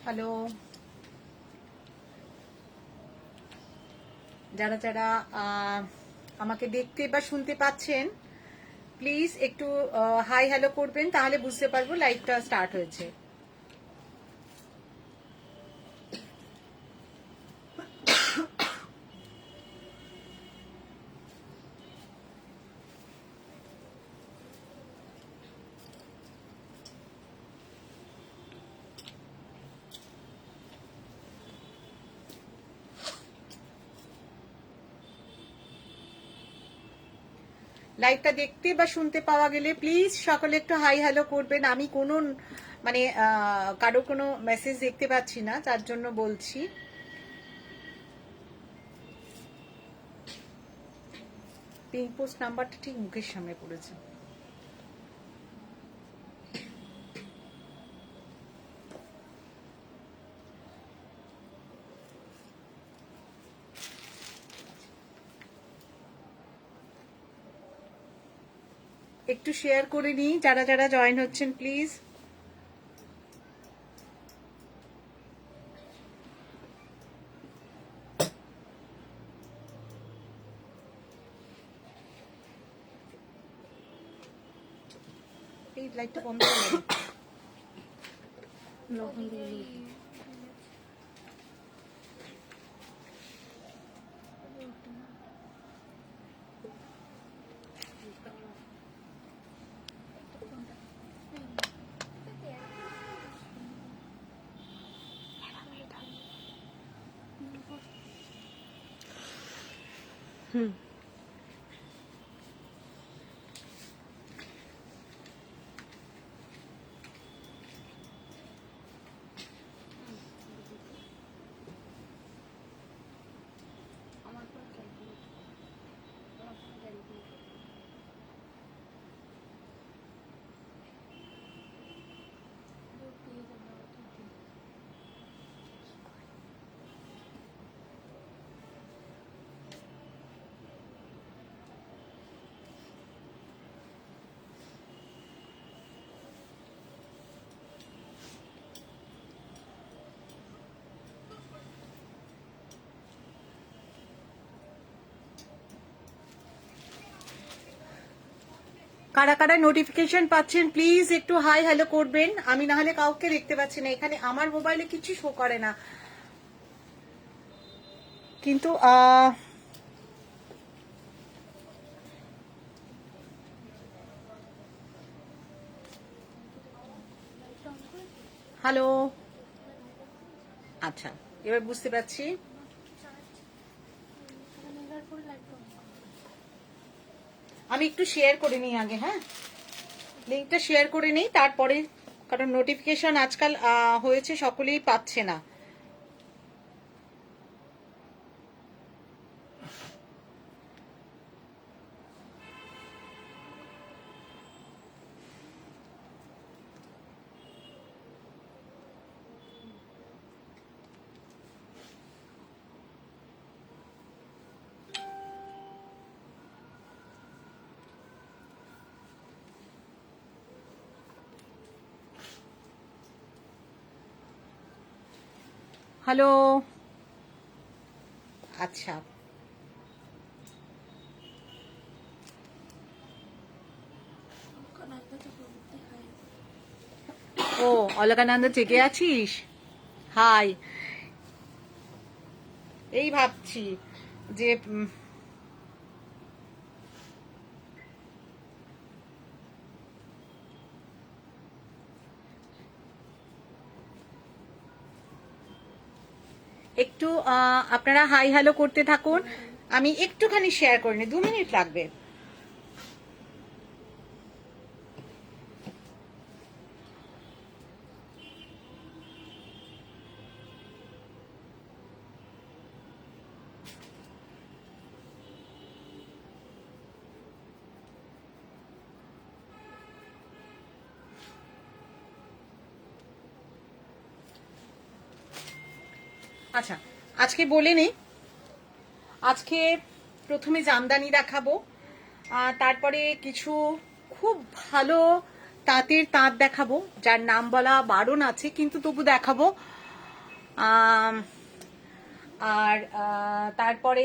Hello, যারা যারা আমাকে দেখতে বা শুনতে পাচ্ছেন প্লিজ একটু হাই হ্যালো করবেন, তাহলে বুঝতে পারবো লাইভটা স্টার্ট হয়েছে। লাইভটা দেখতে বা শুনতে পাওয়া গেলে প্লিজ সকলে একটু হাই হ্যালো করবেন। আমি কোনো মানে কারো কোনো মেসেজ দেখতে পাচ্ছি না, তার জন্য বলছি। পিঙ্ক পোস্ট নাম্বারটা ঠিক মুখের সামনে পড়েছে। একটু শেয়ার করে নিই, যারা যারা জয়েন হচ্ছেন প্লিজ। এই লাইটটা বন্ধ করে দিন। কারা কারা নোটিফিকেশন পাচ্ছেন প্লিজ একটু হাই হ্যালো করবেন। আমি না হলে কাউকে দেখতে পাচ্ছি না, এখানে আমার মোবাইলে কিছু শো করে না, কিন্তু হ্যালো, আচ্ছা এবার বুঝতে পারছি। আমি একটু শেয়ার করে নিই আগে, হ্যাঁ লিঙ্কটা শেয়ার করে নিই তারপরে, কারণ নোটিফিকেশন আজকাল হয়েছে সকলেই পাচ্ছে না। হ্যালো, আচ্ছা ও অলকানন্দা জেগে আছিস? হাই, এই ভাবছি যে একটু আপনারা হাই হ্যালো করতে থাকুন, আমি একটুখানি শেয়ার করে নিই, 2 মিনিট লাগবে। আচ্ছা আজকে বলে নেই, আজকে প্রথমে জামদানি দেখাবো, তারপরে কিছু খুব ভালো তাঁতের তাঁত দেখাবো, যার নাম বলা বারণ আছে কিন্তু তবু দেখাবো। আর তারপরে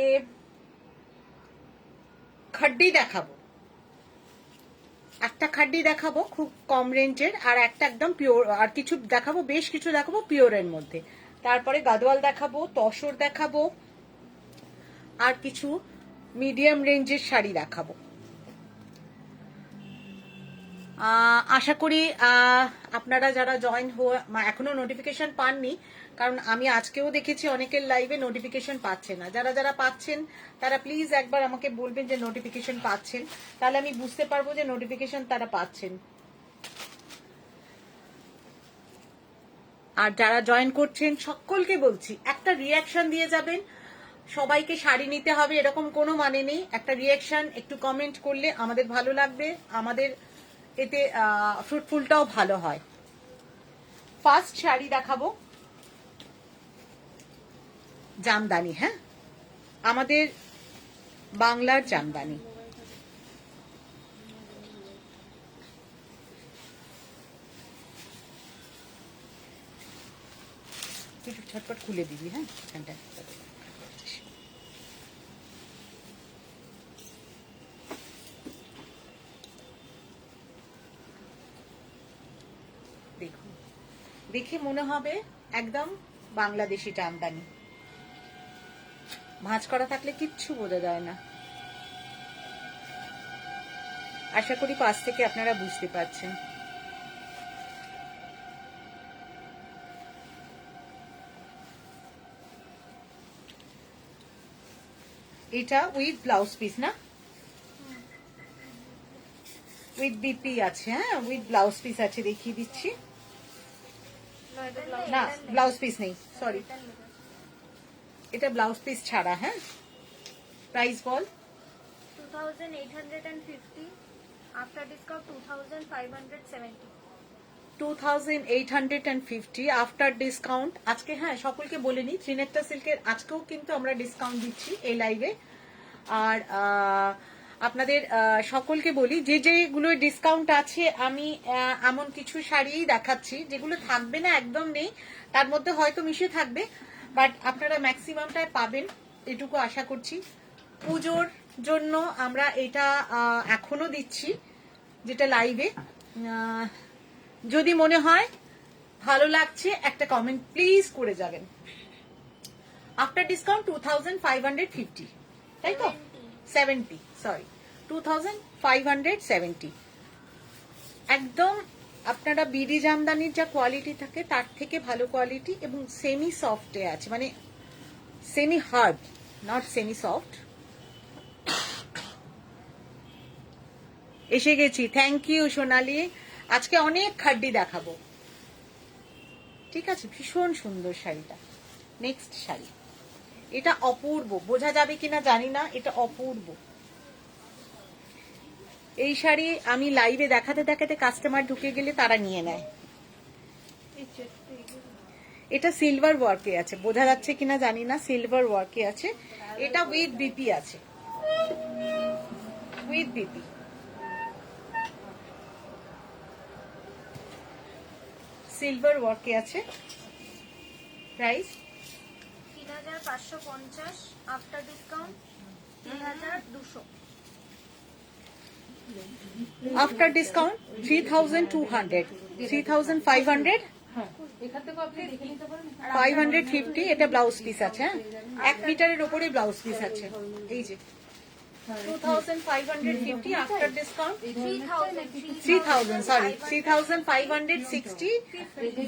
খাড্ডি দেখাবো, একটা খাড্ডি দেখাবো খুব কম রেঞ্জের, আর একটা একদম পিওর, আর কিছু দেখাবো, বেশ কিছু দেখাবো পিওরের মধ্যে। তারপরে গাদোয়াল দেখাবো, তসর দেখাবো, আর কিছু মিডিয়াম রেঞ্জের শাড়ি দেখাবো। আশা করি আপনারা যারা জয়েন এখনো নোটিফিকেশন পাননি, কারণ আমি আজকেও দেখেছি অনেকের লাইভে নোটিফিকেশন পাচ্ছে না। যারা যারা পাচ্ছেন তারা প্লিজ একবার আমাকে বলবেন যে নোটিফিকেশন পাচ্ছেন, তাহলে আমি বুঝতে পারবো যে নোটিফিকেশন তারা পাচ্ছেন। আর যারা জয়েন করছেন সকলকে বলছি একটা রিয়াকশন দিয়ে যাবেন। সবাইকে শাড়ি নিতে হবে এরকম কোনো মানে নেই, একটা রিয়াকশন একটু কমেন্ট করলে আমাদের ভালো লাগবে, আমাদের এতে ফ্রুটফুলটাও ভালো হয়। ফার্স্ট শাড়ি দেখাবো জামদানি, হ্যাঁ, আমাদের বাংলার জামদানি। একটু ছটপট খুলে দিবি, হ্যাঁ এখানটা। দেখুন, দেখে মনে হবে একদম বাংলাদেশি জামদানি, ভাঁজ করা থাকলে কিচ্ছু বোঝা যায় না। আশা করি পাশ থেকে আপনারা বুঝতে পারছেন। এটা উইথ ব্লাউজ পিস না, উইথ বিপি আছে, হ্যাঁ উইথ ব্লাউজ পিস আছে, দেখিয়ে দিচ্ছি। না ব্লাউজ পিস নেই, সরি, এটা ব্লাউজ পিস ছাড়া। হ্যাঁ, প্রাইস বল। 2850, after discount 2570। 2850 after discount. আজকে হ্যাঁ সকলকে বলে নিই, ত্রিনেত্রা সিল্কের আজকেও কিন্তু আমরা ডিসকাউন্ট দিচ্ছি এই লাইভে। আর আপনাদের সকলকে বলি যে যেগুলো ডিসকাউন্ট আছে, আমি এমন কিছু শাড়িই দেখাচ্ছি যেগুলো থাকবে না, একদম নেই, তার মধ্যে হয়তো মিশে থাকবে, বাট আপনারা ম্যাক্সিমামটাই পাবেন এটুকু আশা করছি। পুজোর জন্য আমরা এটা এখনো দিচ্ছি, যেটা লাইভে। যদি মনে হয় ভালো লাগছে একটা কমেন্ট প্লিজ করে যাবেন। আফটার ডিসকাউন্ট 2550, তাই তো 70, সরি 2570। একদম আপনারা বিডি জামদানির যা কোয়ালিটি থাকে তার থেকে ভালো কোয়ালিটি, এবং সেমি সফটে আছে, মানে semi hard, not semi soft. এসে গেছি, থ্যাংক ইউ সোনালি। আজকে অনেক খাড্ডি দেখাবো, ঠিক আছে। ভীষণ সুন্দর শাড়িটা। নেক্সট শাড়ি, এটা অপূর্ব, বোঝা যাবে কিনা জানি না, এটা অপূর্ব। এই শাড়ি আমি লাইভে দেখাতে দেখাতে কাস্টমার ঢুকে গেলে তারা নিয়ে নেয়। এটা সিলভার ওয়ার্কে আছে, বোঝা যাচ্ছে কিনা জানি না, সিলভার ওয়ার্কে আছে। এটা উইথ বিপি আছে, উইথ বিপি। সিলভার ওয়ার্কে আছে। Price 3550, after discount 3200। After discount 3200, 3500, 550। এটা ব্লাউজ পিস আছে, হ্যাঁ 1 মিটারের উপরে ব্লাউজ পিস আছে। এই যে 2550 after discount 3000, sorry 3560,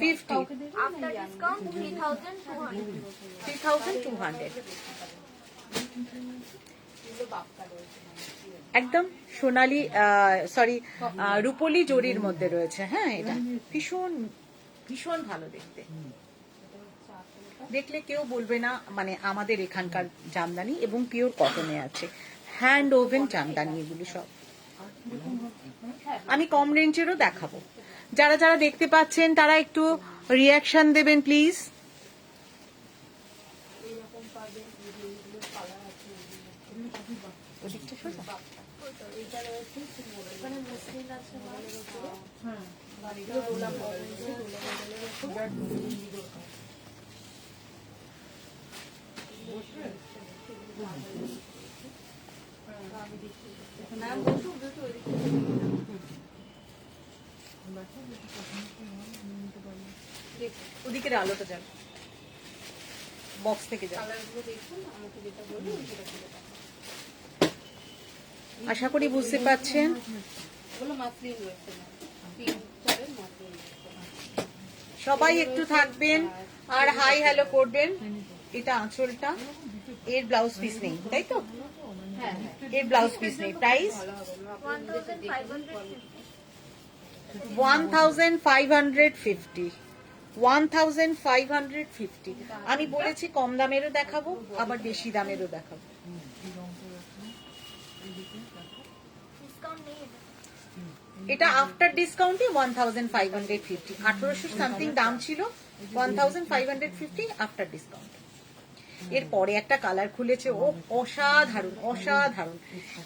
50, after discount 3200। 3200। একদম সোনালি, সরি রূপলি জরির মধ্যে রয়েছে, হ্যাঁ এটা ভীষণ ভীষণ ভালো দেখতে। দেখলে কেউ বলবে না মানে আমাদের এখানকার জামদানি, এবং পিওর কটনে আছে, হ্যান্ড ওভেন জামদানি এগুলো সব। আমি কম রেঞ্জেরও দেখাবো, যারা যারা দেখতে পাচ্ছেন তারা একটু রিয়াকশন দেবেন প্লিজ। ওদিকের আলোটা যান, বক্স থেকে যান। আশা করি বুঝতে পারছেন। সবাই একটু থাকবেন আর হাই হ্যালো করবেন। এটা আঁচলটা, এর ব্লাউজ পিস নেই, তাই তো? এর ব্লাউজ পিস নেই। প্রাইস 1550। 1550। আমি বলেছি কম দামেরও দেখাবো, আবার বেশি দামেরও দেখাবো। ডিসকাউন্ট নেই এটা আফটার ডিসকাউন্টে 1550। 1800 সামথিং দাম ছিল, 1550 আফটার ডিসকাউন্ট। এরপরে একটা কালার খুলেছে, ও অসাধারণ অসাধারণ।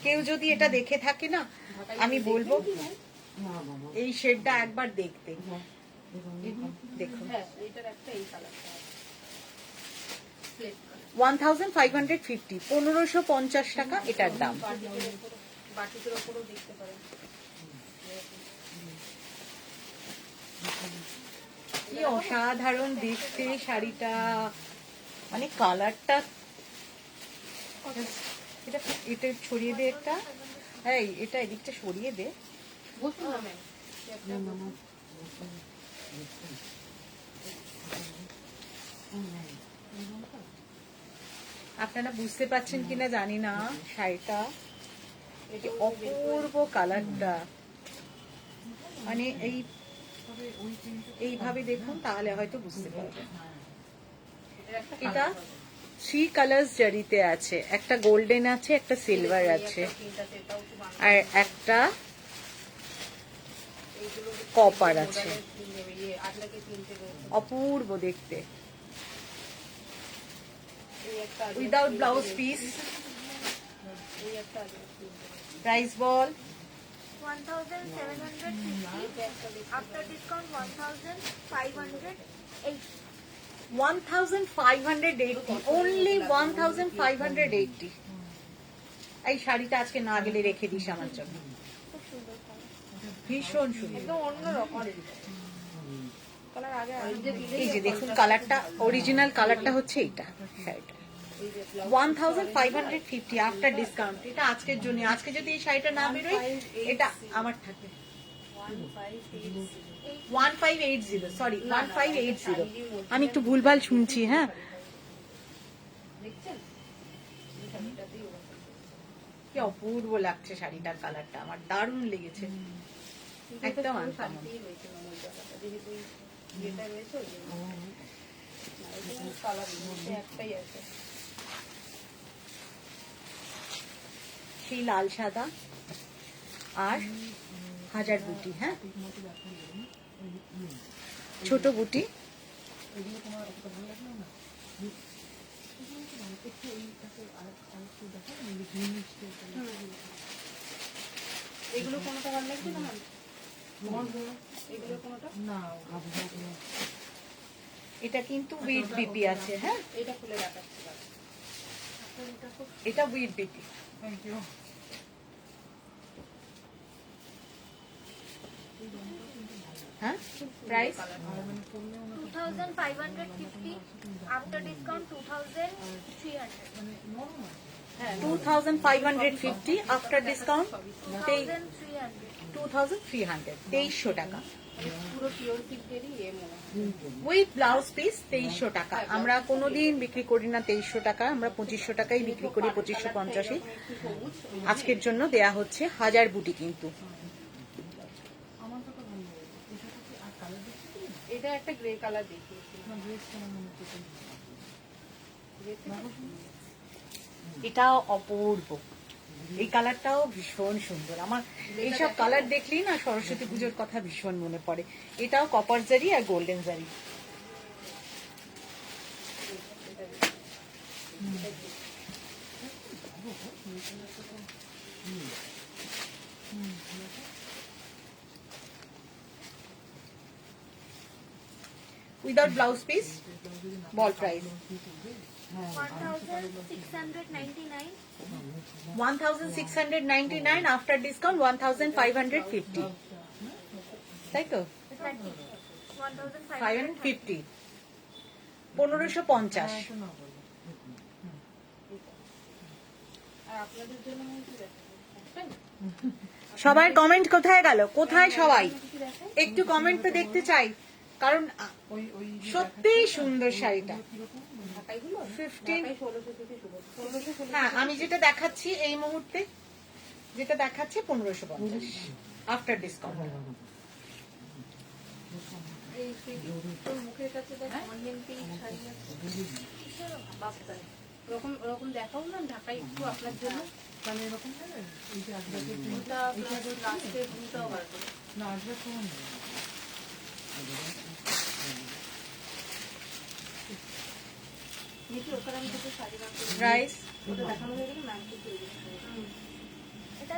কেউ যদি এটা দেখে থাকে না, আমি বলবো এই শেডটা একবার দেখতে। দেখুন 1550, 1550 টাকা এটার দাম। কি অসাধারণ দেখতে শাড়িটা, মানে কালারটা। এটা এটা ছড়িয়ে দে একটা, এই এটা এদিকটা সরিয়ে দে। আপনারা বুঝতে পারছেন কিনা জানি না, শাড়িটা কি অপূর্ব কালারটা। মানে এইভাবে দেখুন, তাহলে হয়তো বুঝতে পারবেন। এটা 3 কালার্স জারিতে আছে, একটা গোল্ডেন আছে, একটা সিলভার আছে, আর একটা কপার আছে। অপূর্ব দেখতে, উইদাউট ব্লাউজ পিস। প্রাইস বল 1750, after discount 1580। 1580, only 1580। এই শাড়িটা আজকে না গেলে রেখে দিস আমার জন্য, খুব সুন্দর কালার। ভীষণ সুন্দর। একদম অন্যরকম কালার। আগে এই যে দেখুন কালারটা, অরিজিনাল কালারটা হচ্ছে এইটা শাড়িটা। 1550 আফটার ডিসকাউন্ট। এটা আজকের জন্য, আজকে যদি এই শাড়িটা না বেরোয় এটা আমার থাকবে 1580, সরি 1580। আমি একটু ভুলভাল শুনছি, হ্যাঁ। কি অপূর্ব লাগছে শাড়িটার কালারটা, আমার দারুণ লেগেছে, একদম আনকমন। সেই লাল সাদা আর হাজার বুটি, হ্যাঁ ছোট বুটি। এগুলো কোনটা ভালো লাগছে না? এগুলো কোনটা না? এটা কিন্তু উইথ বিপি আছে, হ্যাঁ এটা খুলে রাখাচ্ছি। এটা উইথ বিপি। Thank you. হ্যাঁ price 2550, after discount 2300। 2550 after discount 2300। 2300, 2300 টাকা পুরো পিওর সিল্কেরই মনে হয়। উইথ ব্লাউজ পিস 2300 টাকা। আমরা কোনোদিন বিক্রি করি না 2300 টাকা, আমরা 2500 টাকাই বিক্রি করি, 2550। আজকের জন্য দেয়া হচ্ছে হাজার বুটি কিন্তু। এটা একটা গ্রে কালার দেখিয়েছি। এটাও অপূর্ব, এই কালারটাও ভীষণ সুন্দর। আমার এইসব কালার দেখলেই না সরস্বতী পুজোর কথা ভীষণ মনে পড়ে। এটাও কপার জারি আর গোল্ডেন জারি। উইদাউট ব্লাউজ পিস, বল প্রাইস 1699. 1699 আফটার ডিসকাউন্ট 1550, তাই তো? 550, 1550। আর আপনাদের জন্য কি দেখাবেন? সবার কমেন্ট কোথায় গেল? কোথায় সবাই? একটু কমেন্ট তো দেখতে চাই, কারণ সত্যি সুন্দর শাড়িটা। ঢাকাইগুলো 15, ঢাকাই 1600 থেকে শুরু, 1600 হ্যাঁ আমি যেটা দেখাচ্ছি এই মুহূর্তে, যেটা দেখাচ্ছি 1550 আফটার ডিসকাউন্ট। এই তোর মুখের কাছে দেখ অনিয়ন পিঙ্ক শাড়ি আছে, বাপ্তায় ওরকম ওরকম দেখাও না ঢাকাই একটু আপনার জন্য, মানে এরকম হবে এই যে আজকে দুটা লাস্টে দুটাও বার করে না আজকে কোন নিচে ওখানে আমি দুটো শাড়ি বার করে প্রাইস ওটা দেখানো হয়ে গেলে ম্যাম কিছু এটা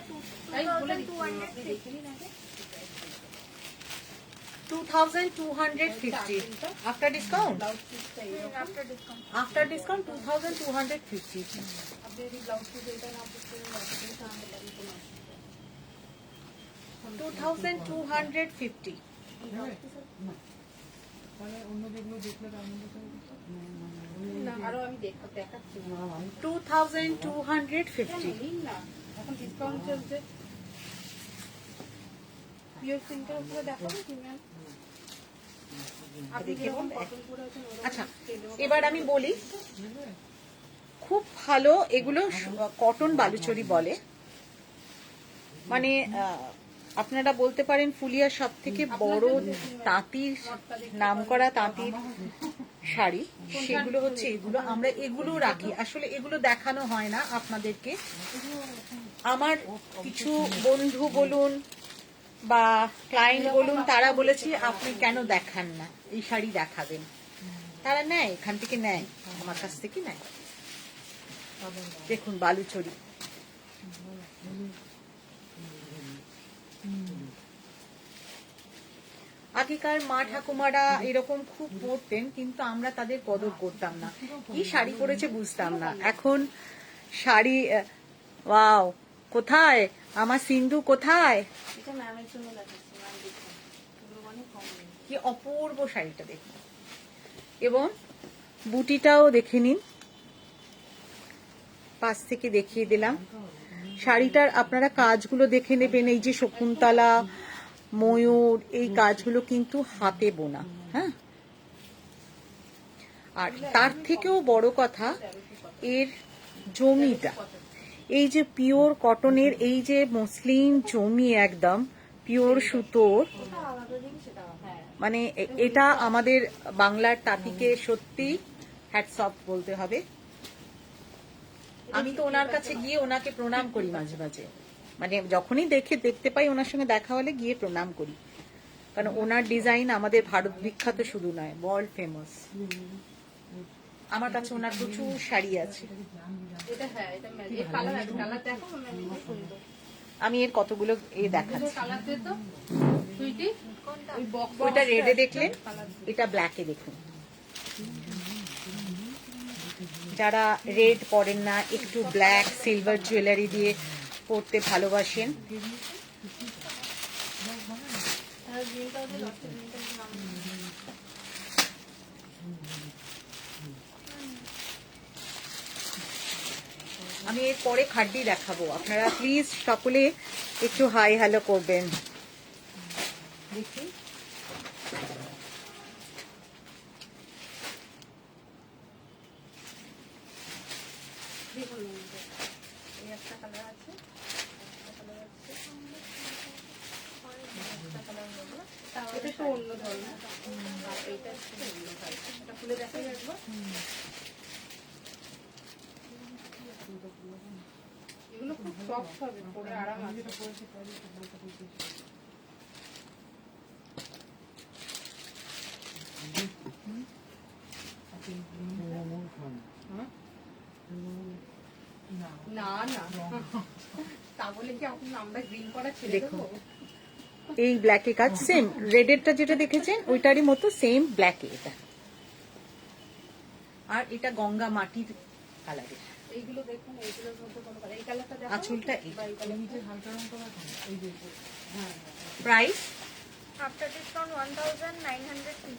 তাই বলে দিচ্ছি, 2250 আপনি দেখে নিন আগে। 2250 আফটার ডিসকাউন্ট। ব্লাউজ পিসটা এরকম, after discount. After discount 2250। আপনি যদি ব্লাউজ পিস এটা না বুঝতে পারেন আপনি সামনে লাগবে কোনো অসুবিধা নেই। 2250। মানে অন্য যেগুলো দেখলে তার মধ্যে না আরো আমি দেখাচ্ছি 2250। নিন না, এখন ডিসকাউন্ট চলছে। পিওর সিল্কের উপরে দেখাবো কি ম্যাম? আপনি দেখে যেরকম বলবে? কটন পরে আছেন ওরকম আচ্ছা তেলেও এবার আমি বলি, খুব ভালো এগুলো কটন বালুচরি বলে, মানে আপনারা বলতে পারেন ফুলিয়ার সব থেকে বড় তাঁতির নামকরা তাঁতির শাড়ি, সেগুলো হচ্ছে এগুলো। আমরা এগুলো রাখি, আসলে এগুলো দেখানো হয় না আপনাদেরকে। আমার কিছু বন্ধু বলুন বা ক্লায়েন্ট বলুন, তারা বলেছে আপনি কেন দেখান না, এই শাড়ি দেখাবেন। তারা নেয়, এখান থেকে নেয়, আমার কাছ থেকে নেয়। দেখুন বালুচরি, আগেকার মা ঠাকুমারা এরকম খুব পরতেন, কিন্তু আমরা তাদের কদর করতাম না, কি শাড়ি পরেছে বুঝতাম না। এখন শাড়ি, ওয়াও, কোথায় আমার সিন্ধু, কোথায়? এটা ম্যামের জন্য দেখাচ্ছি, ম্যাম দেখুন এগুলো অনেক কম নেই। কি অপূর্ব শাড়িটা দেখুন, এবং বুটিটাও দেখে নিন, পাশ থেকে দেখিয়ে দিলাম। শাড়িটার আপনারা কাজগুলো দেখে নেবেন, এই যে শকুন্তলা ময়ূর, এই কাজগুলো কিন্তু হাতে বোনা। হ্যাঁ, আর তার থেকেও বড় কথা এর জমিটা, এই যে পিওর কটনের, এই যে মসলিন জমি, একদম পিওর সুতোর, ওটা আলাদা জিনিস, সেটা হ্যাঁ মানে এটা আমাদের বাংলার তাঁতিকে সত্যি হ্যাটস অফ বলতে হবে। আমি তো ওনার কাছে গিয়ে ওনাকে প্রণাম করি মাঝে মাঝে, মানে যখনই দেখতে পাই ওনার সঙ্গে দেখা হলে গিয়ে প্রণাম করি, কারণ ওনার ডিজাইন আমাদের ভারত বিখ্যাত শুধু নয়, ওয়ার্ল্ড ফেমাস। আমার কাছে ওনার প্রচুর শাড়ি আছে, এটা হ্যাঁ এটা এই কালার আছে, কালার দেখো ম্যাম খুব সুন্দর। আমি এর কতগুলো দেখাচ্ছি। কালার দে তো সুইটি, ওই বক্স ওইটা রেডে দেখলেন, এটা ব্ল্যাকে দেখুন। যারা রেড পরেন না, একটু ব্ল্যাক সিলভার জুয়েলারি দিয়ে পরতে ভালোবাসেন, আমি এর পরে খাড্ডি দেখাবো। আপনারা প্লিজ সকলে একটু হাই হ্যালো করবেন। দেখি দেখুন এই একটা কালার আছে, এটা তো অন্য ধরনের, আর এইটা একটু অন্য type। এটা খুলে দেখাই একবার। এগুলো খুব সফট হবে, পরে আরাম আছে। না না তা বলে কি আমরা গ্রিন করা ছেড়ে দেখুন। দেবো? এই ব্ল্যাকে কাজ, সেম রেডেরটা যেটা দেখেছেন ওইটারই মতো সেম ব্ল্যাকে এটা। আর এটা গঙ্গা মাটির কালারের। এইগুলো দেখুন, এইগুলোর মধ্যে কোনো কালার, এই কালারটা দেখো আঁচলটা এই। বা এই কালার। নিচে হালকা রং করা থাকে। এই যে হ্যাঁ price After discount 1950.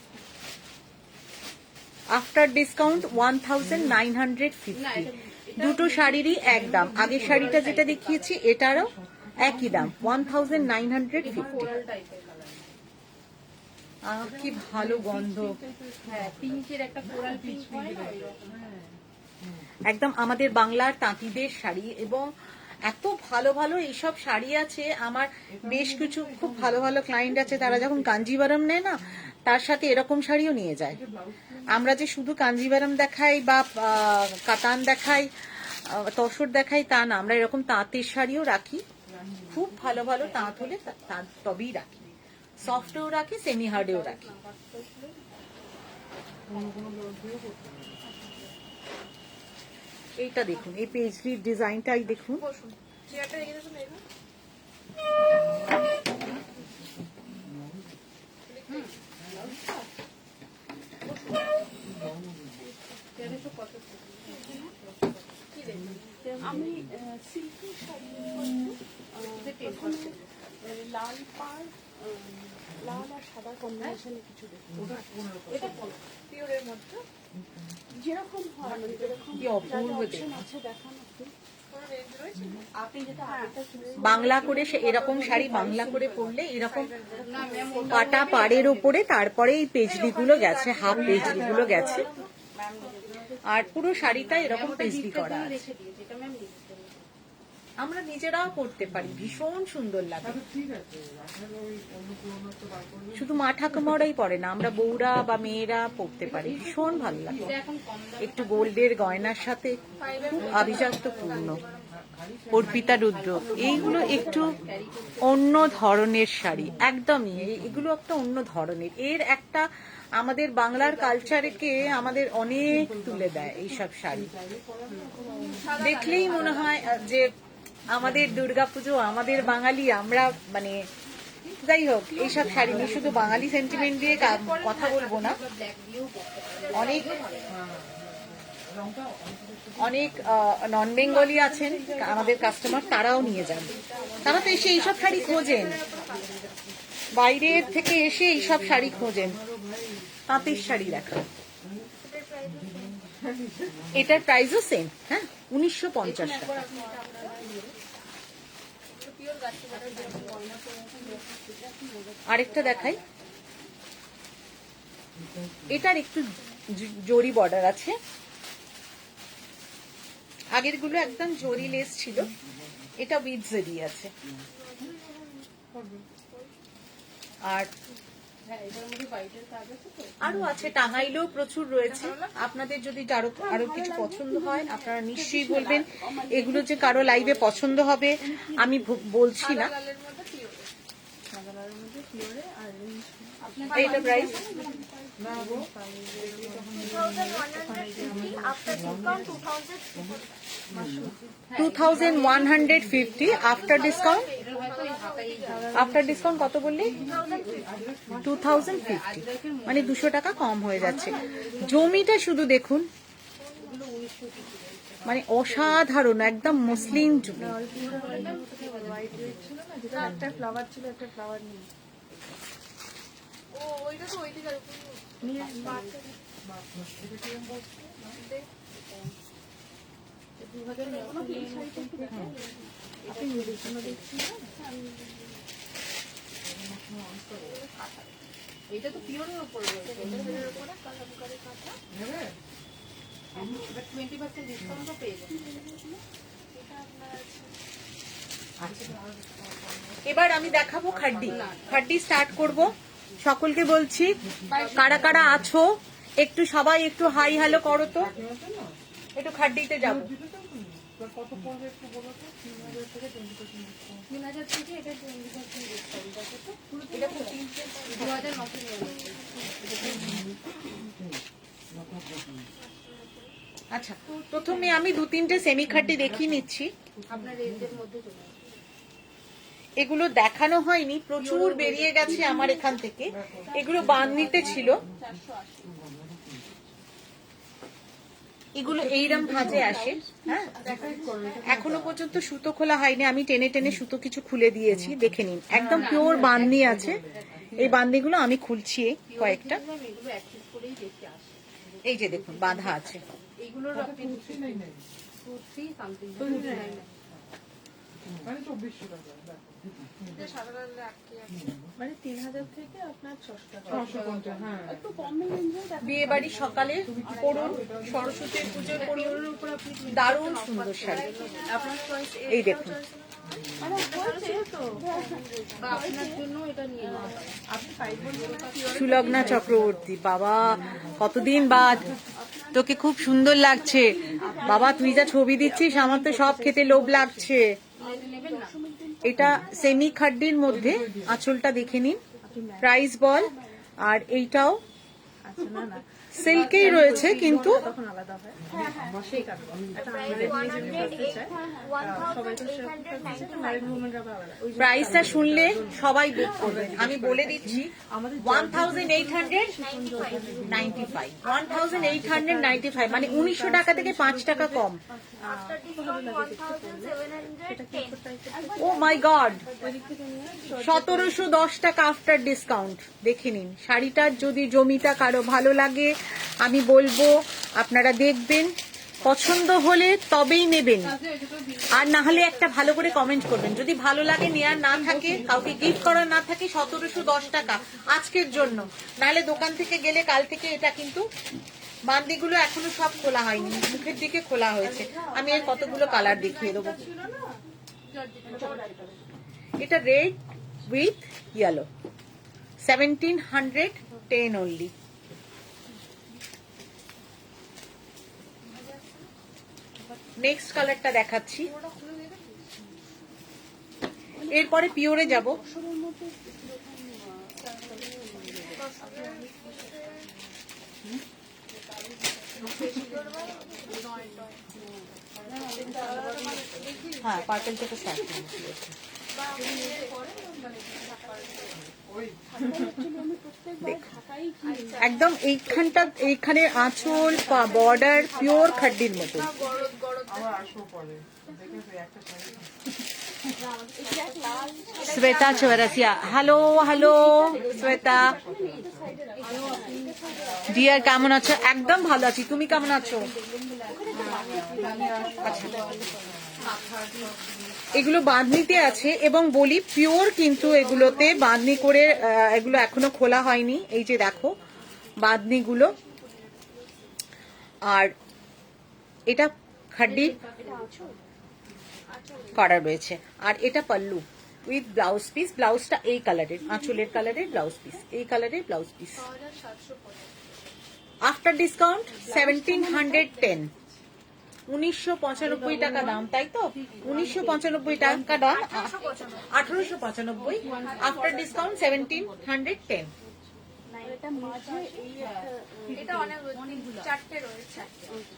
After discount 1950। দুটো শাড়িরই এক দাম। আগের শাড়িটা যেটা দেখিয়েছি এটারও একই দাম 1950। কোরাল টাইপের কালার। কি ভালো গন্ধ, হ্যাঁ, পিঙ্কের একটা কোরাল পিঙ্ক হয় না ওইরকম। একদম আমাদের বাংলার তাঁতিদের শাড়ি। এবং এত ভালো ভালো এইসব শাড়ি আছে। আমার বেশ কিছু খুব ভালো ভালো ক্লায়েন্ট আছে, তারা যখন কাঞ্জিভারম নেয় না, তার সাথে এরকম শাড়িও নিয়ে যায়। আমরা যে শুধু কাঞ্জিভারম দেখাই বা কাতান দেখাই, তসর দেখাই তা না, আমরা এরকম তাঁতের শাড়িও রাখি। খুব ভালো ভালো তাঁত হলে তবেই রাখি, সফটেও রাখি, সেমি হার্ডেও রাখি। এইটা দেখুন, এই পেজরির ডিজাইনটাই দেখুন। বসুন, চেয়ারটা রেখে দেবেন এখানে। আমি সিল্কি শাড়ি প্রথমে লাল পাড়, লাল আর সাদা কম্বিনেশনে কিছু দেখুন। এটা পিওরের মধ্যে যেরকম হয়, মানে যেরকম কি অপূর্ব অপশন আছে দেখানো আপনি। আপনি যেটা আগেটা শুনে বাংলা করে এরকম শাড়ি বাংলা করে পরলে এরকম কাটা পাড়ের ওপরে তারপরে এই পেজলি গুলো গেছে, হাফ পেজলি গুলো গেছে, আর পুরো শাড়িটা এরকম পেজলি করা আছে। রেখে দিয়েছি, এটা ম্যাম লিখতে হবে। আমরা নিজেরাও করতে পারি, ভীষণ সুন্দর লাগে। তাহলে ঠিক আছে, আপনার ওই অন্য পুরোনো তো বার করলে শুধু মা ঠাকুমারাই পরে না, আমরা বউরা বা মেয়েরা পরতে পারি, ভীষণ ভালো লাগে। এটা এখন কম দাম। একটু গোল্ডের গয়নার সাথে খুব আভিজাত্যপূর্ণ। অর্পিতা রুদ্র, এইগুলো একটু অন্য ধরনের শাড়ি, একদমই এগুলো একটা অন্য ধরনের। এর একটা আমাদের বাংলার কালচারকে আমাদের অনেক তুলে দেয় এইসব শাড়ি। দেখলেই মনে হয় যে আমাদের দুর্গাপুজো, আমাদের বাঙালি, আমরা মানে যাই হোক এইসব শাড়ি নিয়ে শুধু বাঙালি সেন্টিমেন্ট দিয়ে কথা বলবো না, ব্ল্যাক দিয়েও করতে পারে। অনেক অনেক নন বেঙ্গলি আছেন আমাদের কাস্টমার, তারাও নিয়ে যান। তারা তো এসে এইসব শাড়ি খোঁজেন, বাইরের থেকে এসে এইসব শাড়ি খোঁজেন। তাঁতের শাড়ি দেখা, এটার প্রাইসও সেম, হ্যাঁ 1950 টাকা। আরেকটা দেখাই, এটার একটু জরি বর্ডার আছে, আগের গুলো একদম জরি লেস ছিল, এটা উইথ জরি আছে। আর হ্যাঁ, এটার মধ্যে হোয়াইটের কাজ আছে তো। আরো আছে, টাঙ্গাইলেও প্রচুর রয়েছে। আপনাদের যদি আরো কিছু পছন্দ হয় আপনারা নিশ্চয়ই বলবেন, এগুলো যে কারো লাইভে পছন্দ হবে আমি বলছি না। লালের মধ্যে পিওরে। সাদার মধ্যে পিওরে আর এইটা price 2150, after discount 2050. 2150 after discount. After discount কত বললি? 2050, মানে 200 টাকা কম হয়ে যাচ্ছে। জমিটা শুধু দেখুন, মানে অসাধারণ, একদম মসলিন জমি। হোয়াইট রেড ছিল না, যেটা একটা ফ্লাওয়ার ছিল, একটা ফ্লাওয়ার নেই। ও ওইটা তো ওইদিকে আর উপরে নিয়ে আপনি নির্দেশনা দেখছেন না? এটা তো পিওরের উপরে রয়েছে। এর উপরে কালামকারী কাঁথা। নেবে? এবার 20% ডিসকাউন্টও পেয়ে যাবেন। এটা আপনার আছে এবার আমি দেখাবো খাড্ডি। খাড্ডি স্টার্ট করব। সকলকে বলছি, কারা কারা আছো একটু সবাই একটু হাই হ্যালো করো তো, একটু খাড্ডিতে যাবো। কত পড়বে একটু বলো তো? 3000 থেকে 20% ডিসকাউন্ট। 3000 থেকে এটা 20% ডিসকাউন্ট আছে তো। এটা খুব 2999। আচ্ছা, প্রথমে আমি 2-3টে সেমি খাড্ডি দেখিয়ে নিচ্ছি। আপনার রেঞ্জের মধ্যে চলে আসবে। এগুলো দেখানো হয়নি, প্রচুর বেরিয়ে গেছে আমার এখান থেকে। এগুলো বান্দিতে ছিল, 480। এগুলো এইরকম ভাজে আসে। হ্যাঁ, এখনো পর্যন্ত সুতো খোলা হয়নি, আমি টেনে টেনে সুতো কিছু খুলে দিয়েছি, দেখে নিন। একদম পিওর বাঁধনি আছে। এই বাঁধনিগুলো আমি খুলছি কয়েকটা। এগুলো অ্যাক্সেস করেই বেশি আসে। এই যে দেখুন বাঁধা আছে। এইগুলোর আপনি 2-3 সামথিং মানে 2400 টাকা দেখো। এটা সাদা লাল আটকে আছে। মানে 3000 থেকে আপনার 600 টাকা 650, হ্যাঁ। একটু কমে রেঞ্জের বিয়ে বাড়ি সকালে পরুন, সরস্বতী পুজোয় পরুন, দারুণ সুন্দর শাড়ি। আপনার চয়েস এই দেখুন, মানে বলছে তো বা আপনার জন্য এটা নিয়ে নেওয়া হয়। আপনি 5 বছর সুলগ্না চক্রবর্তী, বাবা কতদিন বাদ, তোকে খুব সুন্দর লাগছে বাবা, তুই যা ছবি দিচ্ছিস আমার তো সব খেতে লোভ লাগছে। নেবেন না? এটা সেমি খাড্ডির মধ্যে, আঁচলটা দেখে নিন, প্রাইস বল। আর এইটাও আচ্ছা না না সিল্কেই রয়েছে কিন্তু তখন আলাদা হয় সেই কারণে এটা সবাই তো ম্যারিড উমেনরা আলাদা ওই প্রাইসটা শুনলে সবাই বুক করবেন। আমি বলে দিচ্ছি 1895, 1895 মানে 1900 টাকা থেকে 5 টাকা কম। After discount 1710। Oh my God, 1710 টাকা আফটার ডিসকাউন্ট। দেখে নিন শাড়িটার যদি জমিটা কারো ভালো লাগে আমি বলবো আপনারা দেখবেন, পছন্দ হলে তবেই নেবেন, আর না হলে একটা ভালো করে কমেন্ট করবেন। যদি ভালো লাগে নেওয়ার না থাকে, কাউকে গিফট করার না থাকে, 1710 টাকা আজকের জন্য। নাহলে দোকান থেকে গেলে কাল থেকে এটা কিন্তু বান্দিগুলো এখনো সব খোলা হয়নি, মুখের দিকে খোলা হয়েছে। আমি এর কতগুলো কালার দেখিয়ে দেবো। এটা red with yellow, 1710 only. Next কালারটা দেখাচ্ছি, এরপরে পিওরে যাব। হ্যাঁ, পার্পল থেকে স্টার্ট করছি। একদম এইখানটা, এইখানে আঁচল বর্ডার পিওর খাড্ডির মতো। আবার আসবো পরে, দেখেছো একটা sari Shweta Chaurasia, hello hello Shweta dear, কেমন আছো? একদম ভালো আছি, তুমি কেমন আছো? আচ্ছা, এগুলো বাঁধনিতে আছে এবং বলি পিওর, কিন্তু এগুলোতে বাঁধনি করে, এগুলো এখনো খোলা হয়নি। এই যে দেখো বাঁধনিগুলো, আর এটা খাড্ডি করা রয়েছে। আর এটা পাল্লু উইথ ব্লাউজ পিস, ব্লাউজটা এই কালারের, আঁচলের কালারের ব্লাউজ পিস, এই কালারের ব্লাউজ পিস। আফটার ডিসকাউন্ট 1710, 1995 টাকা দাম, তাই তো? 1995 টাকা দাম, 1895। After discount 1710। এটা মাঝে এই একটা এটা অনেকগুলো, চারটে রয়েছে।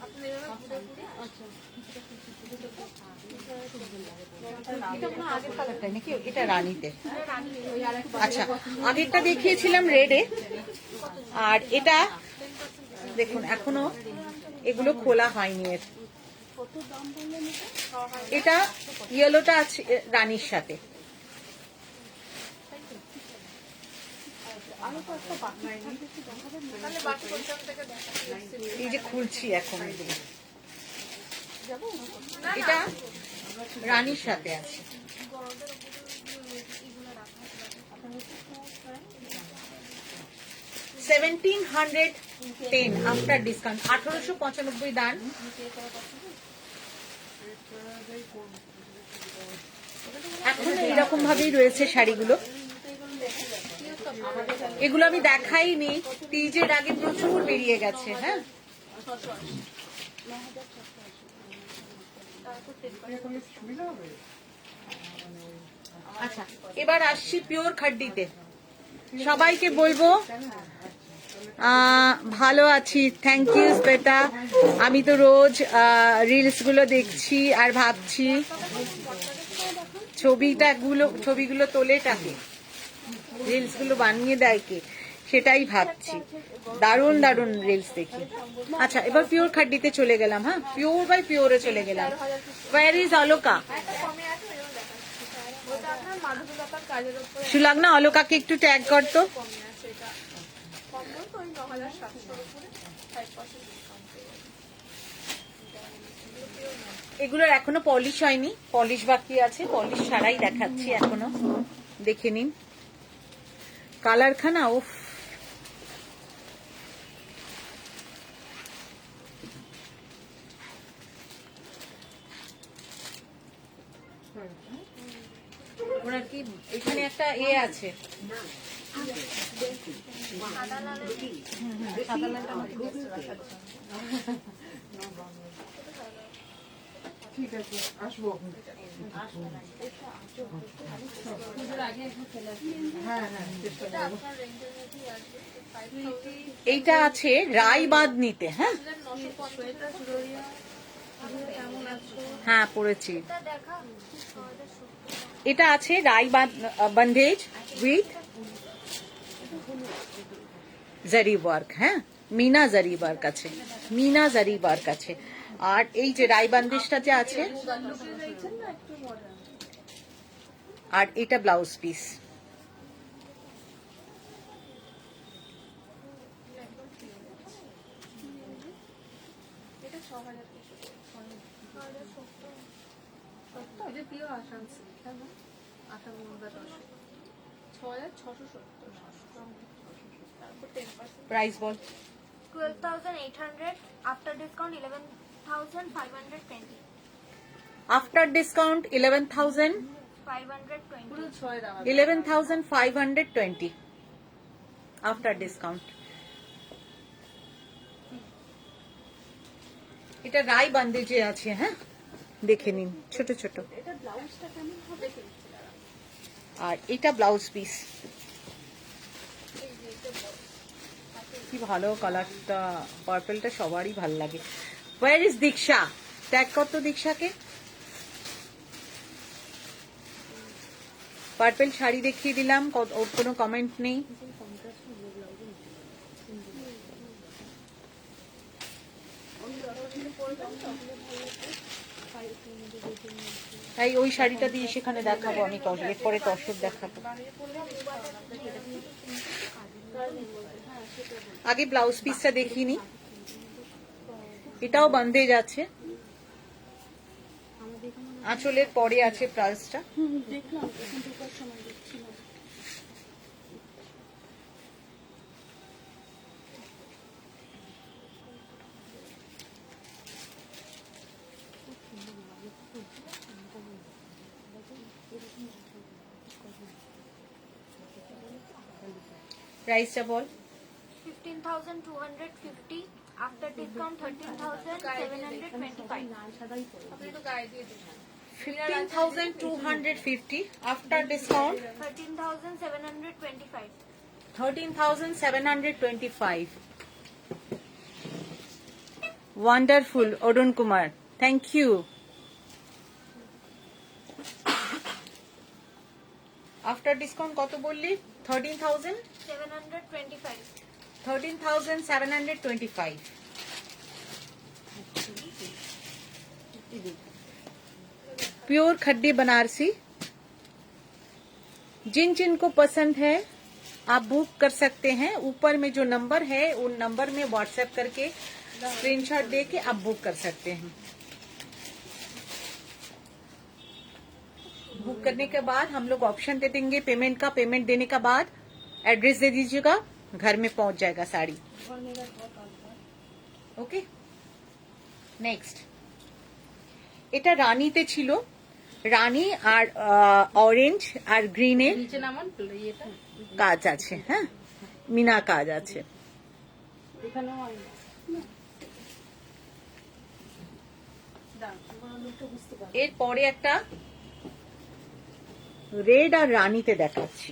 আপনি এভাবে ঘুরে ঘুরে এটা কোনো আগের কালারটাই নাকি? এটা রানীতে। আচ্ছা, আগেরটা দেখিয়েছিলাম রেডে, আর এটা দেখুন এখনো এগুলো খোলা হয়নি। এটা ইয়েলোটা আছে রানীর সাথে। তাহলে বাকি কোনটা থেকে দেখা এই যে খুলছি এখন এগুলো, এটা রানীর সাথে আছে। $1710 আফটার ডিসকাউন্ট, 1895 দান। এখন এইরকম ভাবেই রয়েছে শাড়িগুলো। এগুলো আমি দেখাইনি, তিজের আগে প্রচুর বেরিয়ে গেছে। হ্যাঁ, সুবিধা হবে। আচ্ছা এবার আসছি পিওর খাড্ডিতে। সবাইকে বলবো ভালো আছি, থ্যাংক ইউ শ্বেতা। আমি তো রোজ রিলস গুলো দেখছি আর ভাবছি ছবিগুলো তোলে টাকে, রিলস গুলো বানিয়ে দেয় কে? সেটাই ভাবছি। দারুণ দারুণ রিলস দেখি। আচ্ছা, এবার পিওর খাড্ডিতে চলে গেলাম। হ্যাঁ, পিওর বাই পিওরে চলে গেলাম। Where is Aloka? একটা কমে আছে ওইরকম দেখাচ্ছি। ওটা আপনার মাধবীলতার কাজের উপরে সুলগ্না, অলোকাকে একটু ট্যাগ করতো। কমে আছে এটা। কম বলতো ওই 9700 উপরে 5% ডিসকাউন্ট পেয়ে যাবে। এগুলোর এখনো পলিশ হয়নি, পলিশ বাকি আছে, পলিশ ছাড়াই দেখাচ্ছি এখনো। দেখে নিন কালারখানা। উফ, ওনার কি এখানে একটা আছে। সাদা লালের সাদা লালটা আমাকে ব্যস্ত রাখার জন্য। ঠিক আছে, আসবো। হ্যাঁ হ্যাঁ, চেষ্টা এটা করবো। আপনার রেঞ্জের মধ্যেই আসবে 5000 এইটা আছে রায়বাঁধনিতে। হ্যাঁ 950 কেমন আছো? হ্যাঁ, পড়েছি। এটা দেখা 6070 এটা আছে রায়বান্ধেজ উইথ জারি ওয়ার্ক। হ্যাঁ, মিনা জারি ওয়ার্ক আছে, মিনা জারি ওয়ার্ক আছে। আর এই যে রায়বান্ধেজটা যে আছে, আর এটা ব্লাউজ পিস। এটা 6000 কিছু 6070 এটা প্রিয় আসাম কেন আসাম মধ্যে 6670 তারপর 10% প্রাইস বল। 12,800 after discount 11,520. After discount 11,000 520. 11,520 after discount. এটা রায়বান্ধেজে আছে। হ্যাঁ, দেখে নিন, ছোট ছোট। এটা ব্লাউজটা কেমন হবে দেখতে দাঁড়ান। আর এটা ব্লাউজ পিস। এই যে এটা ব্লাউজ কি ভালো কালারটা, পার্পলটা সবারই ভালো লাগে। ওয়ার ইজ দীক্ষা? ট্যাগ কত দীক্ষাকে। পার্পল শাড়ি দেখিয়ে দিলাম, ওর কোনো কমেন্ট নেই। তাই ওই শাড়িটা দিয়ে সেখানে দেখাবো আমি, এরপরে তসর দেখাবো। আগে ব্লাউজ পিসটা দেখিনি। এটাও বান্ধেজ আছে, আঁচলের পরে আছে প্রাইসটা। প্রাইসটা বল। 15,250 after discount 13,725. আপনি একটু গায়ে দিয়ে দিন 15,250 after discount 13,725. 13,725। Wonderful Arun Kumar, thank you. After discount কত বললি? 13,000 725. 13,725। प्योर खड्डी बनारसी। जिन जिन को पसंद है आप बुक कर सकते हैं। ऊपर में जो नंबर है उन नंबर में व्हाट्सएप करके स्क्रीनशॉट दे के आप बुक कर सकते हैं। बुक करने के बाद हम लोग ऑप्शन दे देंगे पेमेंट का। पेमेंट देने के बाद एड्रेस दे दीजिएगा, घर में पहुंच जाएगा साड़ी। Okay, next. এটা রানীতে ছিল, রানী আর অরেঞ্জ আর গ্রিনের নিচে নামান এটা কাজ আছে। হ্যাঁ, মিনা কাজ আছে। এখানেও হয় না দাঁড়ান আমার লোকটা বুঝতে পারবে এরপরে একটা রেড আর রানীতে দেখাচ্ছি।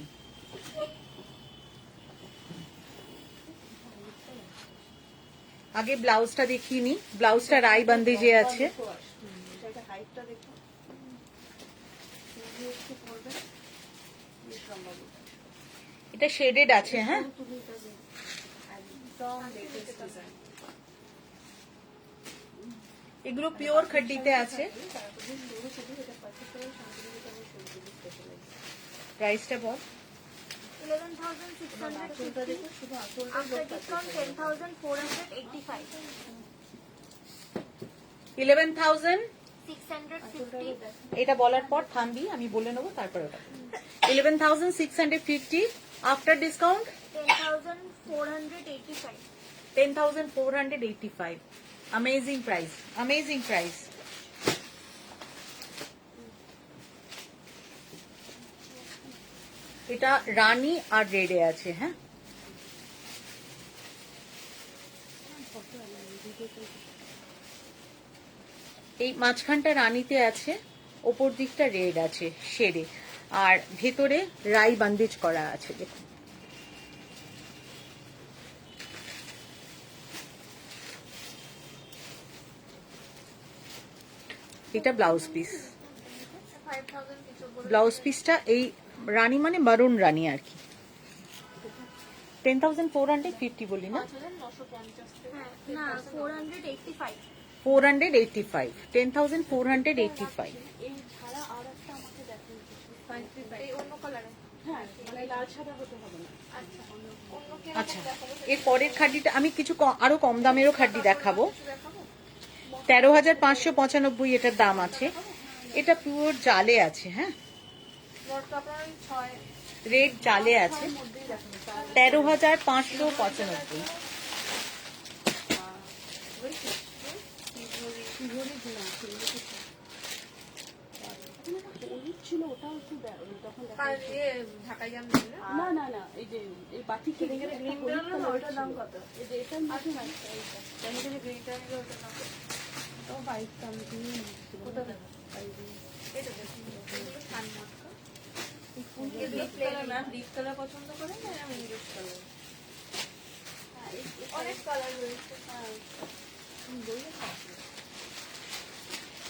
আগে ব্লাউজটা দেখিয়ে নি। ব্লাউজটা রায়বান্ধেজে আছে। এটা হাইটটা দেখো একটু পড়বে এটা শেডেড আছে, হ্যাঁ। একদম লেটেস্ট ডিজাইন। এগুলো পিওর খাড্ডিতে আছে। প্রাইসটা বল। 11,650. After discount 10,485. 11,000 650. এটা বলার পর থামবি, আমি বলে নেবো তারপর ওটা। 11,650 after discount 10,485. 10,485। Amazing price, amazing price. এটা রানী আর রেডে আছে, হ্যাঁ। এই মাঝখানটা রানীতে আছে, ওপর দিকটা রেড আছে শেডে, আর ভেতরে রাই বান্দিজ করা আছে, দেখুন। এটা ব্লাউজ পিস। 5,000 কিছু বলে ব্লাউজ পিসটা এই রানী মানে মারুন রানী আর কি। 10,450 বলি না, 5,950 থেকে হ্যাঁ, না 485. 485, 10,485। এই ছাড়া আর একটা আমাকে দেখেন। এই অন্য কালারে। হ্যাঁ, মানে লাল সাদা হতে হবে না। আচ্ছা অন্য কি আচ্ছা, এর পরের খাড্ডিটা আমি কিছু আরো কম দামেরও খাড্ডি দেখাবো। 13,595 এটার দাম আছে। এটা পিওর জালে আছে, হ্যাঁ, মোট কাপড় 6 রেড জালে আছে। 13,595। হলুদ ছিল, ওটাও একটু তখন দেখা আর ঢাকাই জাম দিলে না না না, এই যে এই বাতি কিনে গেলে গ্রিন কালার, ওটার দাম কত? এই যে এটার মধ্যে না, এইটা জানি যে গ্রিনটা নিলে ওটা না তো 22 দাম দিয়ে নিচ্ছিল। ওটা দেখো এটা দেখুন এগুলো সান মটকা এগুলো প্লেন না ডিপ কালার পছন্দ করেন না আমি ইংলিশ কালার অনেক কালার রয়েছে হ্যাঁ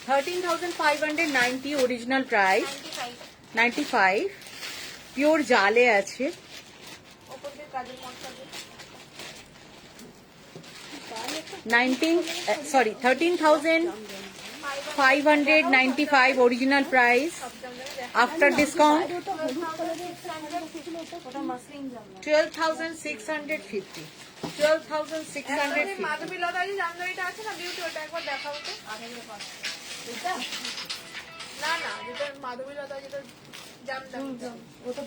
13,590 অরিজিনাল প্রাইস, 95. 95। পিওর জালে আছে। ওপর দিয়ে কাজের মটকা দিয়ে 13,595 অরিজিনাল প্রাইস, আফটার ডিসকাউন্ট 12,650। 12,650। মাধবী লতার যে জামদানিটা আছে না বিউটি ওটা একবার দেখাও তো না না যেটা মাধবী লতা যেটা জামদানি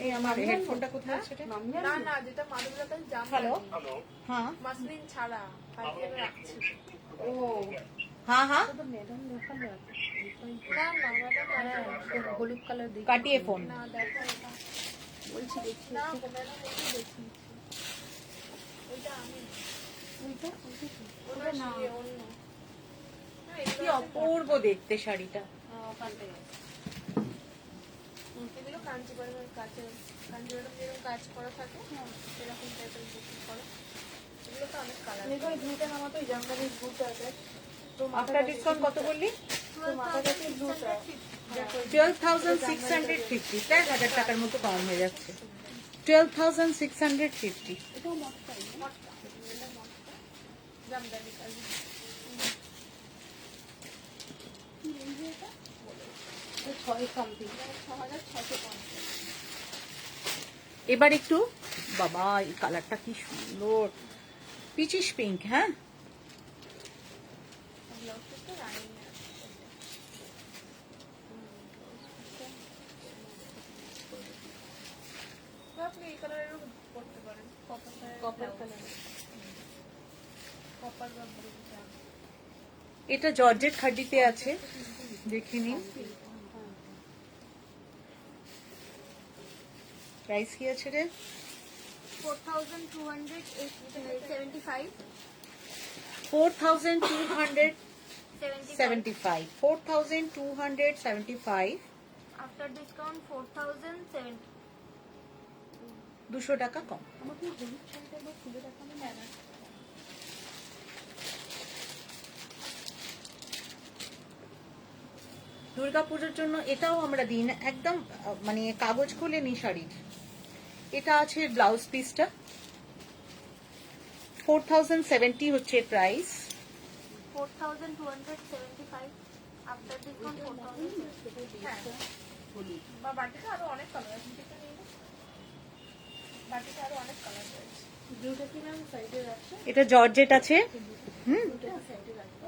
এই আমার হেডফোনটা কোথায় আছে রে? না না যেটা মাধবী লতার হ্যালো, জামদানি হ্যাঁ মাসলিন ছাড়া কালকে আমি রাখছি ও হ্যাঁ হ্যাঁ, না না ম্যাডাম হলুদ কালার দেখি। কাটিয়ে ফোন। না দেখো এটা বলছি দেখি না ম্যাডাম ওইটা দেখি ওইটা আমি ওটা না অন্য না, কি এগুলো অপূর্ব দেখতে শাড়িটা। ওখান থেকে এগুলো কাঞ্চিপুরমের কাছে কাঞ্চিপুরম যেরকম কাজ করা থাকে এরকম টাইপের বুকিং করা এগুলো তো অনেক কালার এবার ব্লুটা নামাতো, এই জামদানির ব্লুটা আছে তো আফটার ডিসকাউন্ট কত বললি? 12,650. 12,650, প্রায় 1,000 টাকার মতো কম হয়ে যাচ্ছে। 12,650। এটাও মটকাই না? জামদানি কাজ কি রেঞ্জে এটা? এটা 6 সামথিং। 6,650 এবার একটু, বাবা এই কালারটা কি সুন্দর, পিচিশ পিঙ্ক, হ্যাঁ। ব্লাউজটা তো রানী আপনি এই কালারেরও করতে পারেন কপার কালার। কপার বা ব্লু এটা জর্জেট খাড্ডিতে আছে, দেখে নিন। প্রাইস কি আছে রে? 4,275. 4,275। 4,275। After discount 4,070. 200 টাকা কম। আমাকে হলুদ শাড়িটা একবার খুলে দেখানো না? দুর্গাপুজোর জন্য এটাও আমরা দিই না, একদম মানে কাগজ খুলে নি শাড়ির। এটা আছে ব্লাউজ পিসটা 4070 হচ্ছে প্রাইস। 4275 after discount 4000. হ্যাঁ বা বাটিতে আরো অনেক কালার আছে, যেটা নিয়ে নাও। বাটিতে আরো অনেক কালার রয়েছে। ব্লুটা কি ম্যাম সাইডে রাখছে? এটা জর্জেট আছে, ব্লুটা কি সাইডে রাখছে?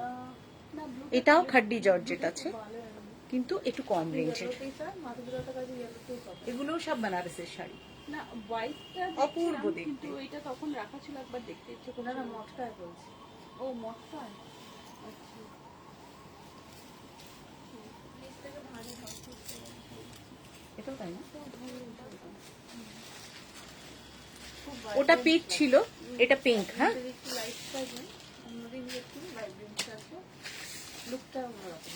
না ব্লু এটাও খাড্ডি জর্জেট আছে কিন্তু একটু কম রেঞ্জের। ইয়েলোতেই স্যার মাথা দুটোটা কাছে ইয়েলোতেই পাবে। এগুলোও সব বেনারসের শাড়ি। না হোয়াইটটা অপূর্ব দেখছিলাম, দেখতে। কিন্তু এটা তখন রাখা ছিল, একবার দেখতে ইচ্ছে না করছিল। না মটকায় বলছি। ও মটকা, আচ্ছা নিচ থেকে ভারী ভাব করতে হবে। এটাও তাই না? খুব ওটা পিচ ছিল, এটা পিঙ্ক। হ্যাঁ, যদি একটু লাইট পাবেন, অন্যদিন একটু ভাইব্রেন্ট আছে, লুকটা অন্যরকম।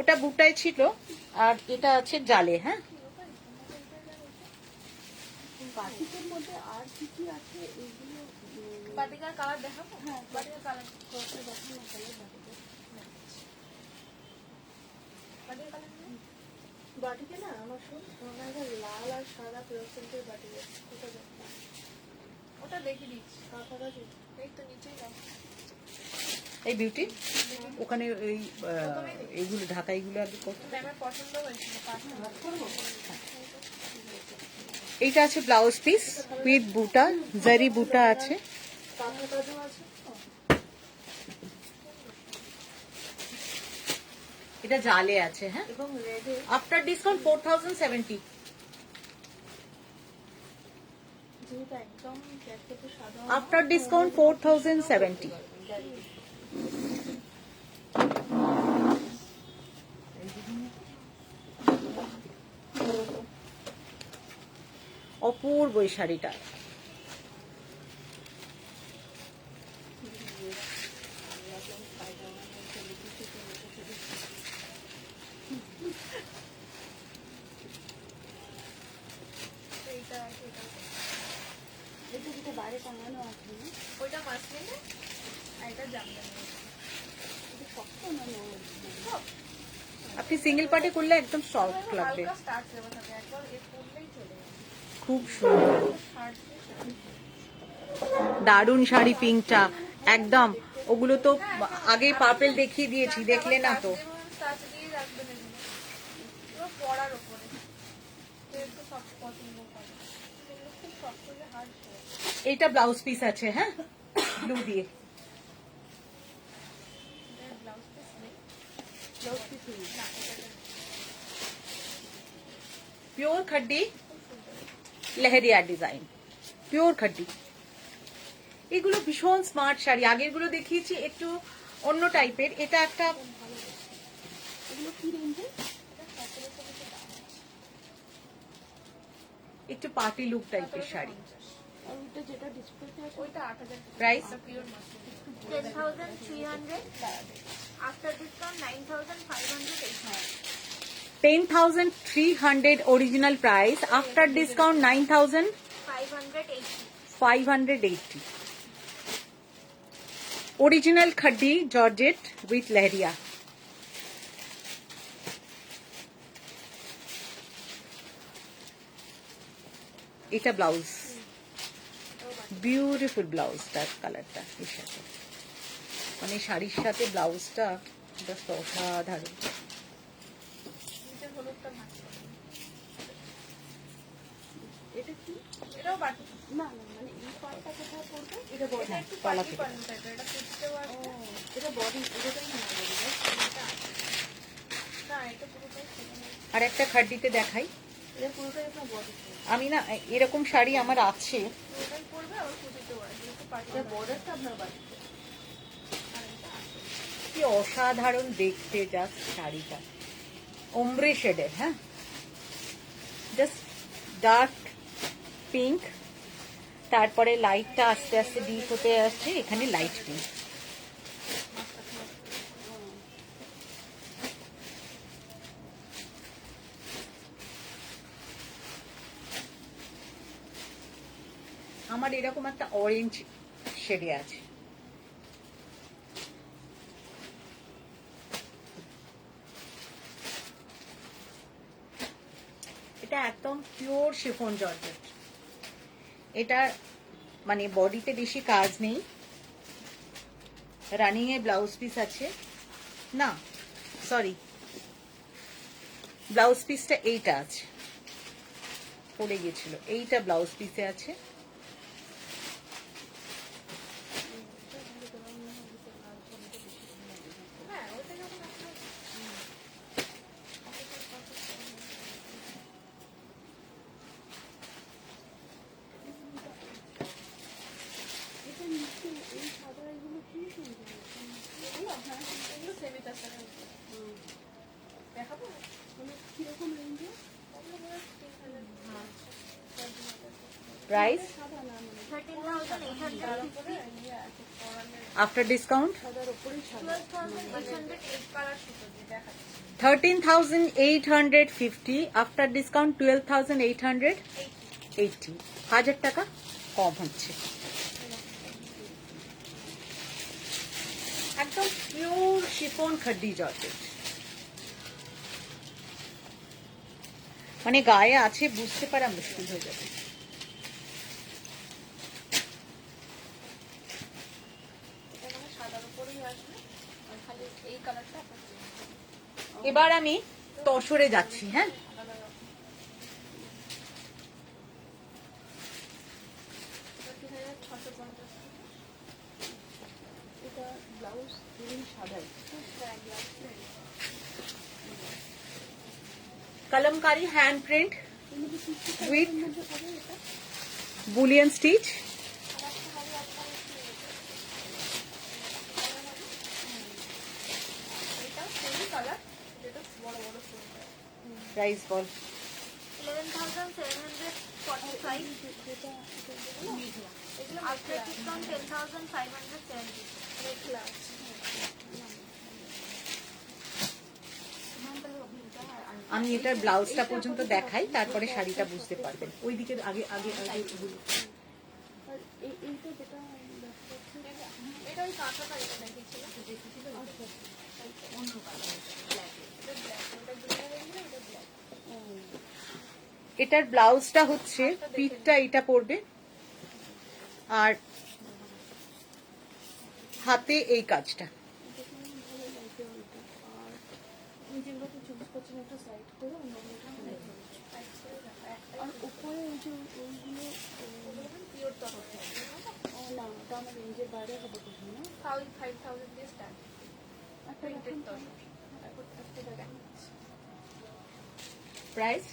ওটা বুটায় ছিল আর এটা আছে জালে। হ্যাঁ, বাটিকের মধ্যে আর কি কি আছে এগুলো? বাটিকার কালার দেখাবো? হ্যাঁ বাটিকার কালার কয়েকটা দেখানো তাহলে বাটিকের। বাটিকার কালার নিয়ে বাটিকে না আমার আমার কাছে লাল আর সাদা ফ্লোরোসেন্টের বাটি আছে। ওটা দেখো, ওটা দেখে দিচ্ছি। কাকা কাছে এই তো নিচেই দাও। এই বিউটি ওখানে এই এইগুলো ঢাকাইগুলো আগে কত। ম্যামের পছন্দ হয়েছিল পাঁচটা করবো। এইটা আছে ব্লাউজ পিস উইথ বুটা, জারি বুটা আছে। কাকা কাজও আছে তো? এটা জালে আছে। হ্যাঁ, এবং রেডে আফটার ডিসকাউন্ট 4070। যেটা একদম ক্যাটকেটে সাদা আফটার ডিসকাউন্ট 4070। অপূর্ব এই শাড়িটা। এইটা এটা এটা যেটা বাইরে টাঙানো আছে না, ওইটা মাসলিনে আর এটা জামদানি। এটা শক্ত না নরম? আপনি সিঙ্গেল পার্টি করলে একদম সফট লাগবে। হালকা স্টার্চ দেওয়া থাকে, একবার এ পরলেই চলে যাবে। খুব সুন্দর শার্ট দারুন শাড়ি পিঙ্কটা একদম। ওগুলো তো আগেই পার্পেল দেখিয়ে দিয়েছি, দেখলে না তো। স্টার্চ দিয়ে রাখবেন এগুলো, পুরো পরার ওপরে। কেউ একটু সফট পছন্দ করে, এগুলো খুব সফট হলে হার্ড হয়। এইটা ব্লাউজ পিস আছে। হ্যাঁ, ব্লু দিয়ে। ব্লাউজ পিস নেই ব্লাউজ পিস নেই। না, এটা পিওর খাড্ডি লেহেরিয়া ডিজাইন, পিওর খাড্ডি। এগুলো ভীষণ স্মার্ট শাড়ি। আগেরগুলো দেখিয়েছি একটু অন্য টাইপের, এটা একটা এগুলো কি রেঞ্জে? একটু পার্টি লুক টাইপের শাড়ি। আর ওইটা যেটা ডিসপ্লেতে আছে ওইটা 8000 price pure muslin. 10,300 after discount 9,580. 10,300 original price, after discount 9,580. 580. Original khaddi georgette with lehriya. এটা ব্লাউজ, বিউটিফুল ব্লাউজটার কালারটা এর সাথে, মানে শাড়ির সাথে ব্লাউজটা জাস্ট অসাধারণ। নিচের হলুদটা ভাঁজ করে। এটা কি? এটাও বাটি। না না মানে এই পার্টটা কোথায় পড়বে? এটা একটু তলা পার্টি থেকে। পার্টি টাইপের, এটা কুচিতেও আসবে। এটা বডি, এটাই না বডি। না, এটা পুরোটাই ছেড়ে নেবে। আর একটা খাড্ডিতে দেখাই। এটা পুরোটাই আপনার বডি। আমি না এরকম শাড়ি আমার আছে, পুরোটাই পরবে, আবার কুচিতেও আসবে, একটু পার্টি এটা বর্ডারটা আপনার বাড়িতে। কি অসাধারণ দেখতে জাস্ট শাড়িটা, ওমব্রে শেডের। হ্যাঁ, জাস্ট ডার্ক পিঙ্ক, তারপরে লাইটটা আস্তে আস্তে ডিপ হতে আসছে, এখানে লাইট পিঙ্ক। আমার এরকম একটা অরেঞ্জ শেডে আছে। Pure chiffon georgette. এটা মানে বডিতে বেশি কাজ নেই, রানিং এ ব্লাউজ পিস আছে না, সরি ব্লাউজ পিসটা এইটা আছে, পড়ে গিয়েছিল, এইটা ব্লাউজ পিসে আছে। এটা নিচে এই সাদা এগুলো কি সুন্দর। এগুলো সেমি তাছাড়া দেখাবো মানে কিরকম রেঞ্জে? প্রাইস সাদা না মানে 13,850, আফটার ডিসকাউন্ট সাদার ওপরেই সাদা। 12,800, কালার সুতো দিয়ে দেখাচ্ছি 13,850, আফটার ডিসকাউন্ট 12,880, 1000 টাকা কম হচ্ছে। একদম পিওর শিফন খাড্ডি জর্জেট, মানে গায়ে আছে বুঝতে পারা মুশকিল হয়ে যাবে। এটা মানে সাদার উপরেই আসবে আর খালি এই কালারটা এবার আমি তসরে যাচ্ছি। হ্যাঁ, আলাদা রকম। এটা 3,650 এটা ব্লাউজ প্লেন সাদাই। কলমকারি হ্যান্ড প্রিন্ট এর মধ্যে কি কি উইথ মধ্যে হবে এটা? Bullion stitch. এটা সেমি কালার, যেটা বড় বড় ফুল। প্রাইস বল। 11,745, যেটা after discount 10,570, মেখলা আমি এটার ব্লাউজটা পর্যন্ত দেখাই, তারপরে শাড়িটা বুঝতে পারবেন। ওইদিকে আগে আগে আগে বলি। আর এইটা যেটা দেখা যাচ্ছে এটা ওই কাঁচাটা এটা দেখেছিল আচ্ছা অন্য কালার, ব্ল্যাক। এটা ব্ল্যাক, ওটা গ্রিন রেঞ্জ এটা ব্ল্যাক। এটার ব্লাউজটা হচ্ছে পিঠটা এটা পড়বে আর হাতে এই কাজটা। এটা আমার ভালো লাগছে ওইটা। আর আমি যেগুলোতে চুজ করছেন একটা সাইড করে অন্যগুলোটা আর উপরে ওই যে ওইগুলো পিওর তরফ না ওটা আমার রেঞ্জের বাইরে হবে কিছু না 5,000 দিয়ে স্টার্ট। একটা প্রিন্টেড দেখুন তো। তরফ একটা দেখুন। প্রাইস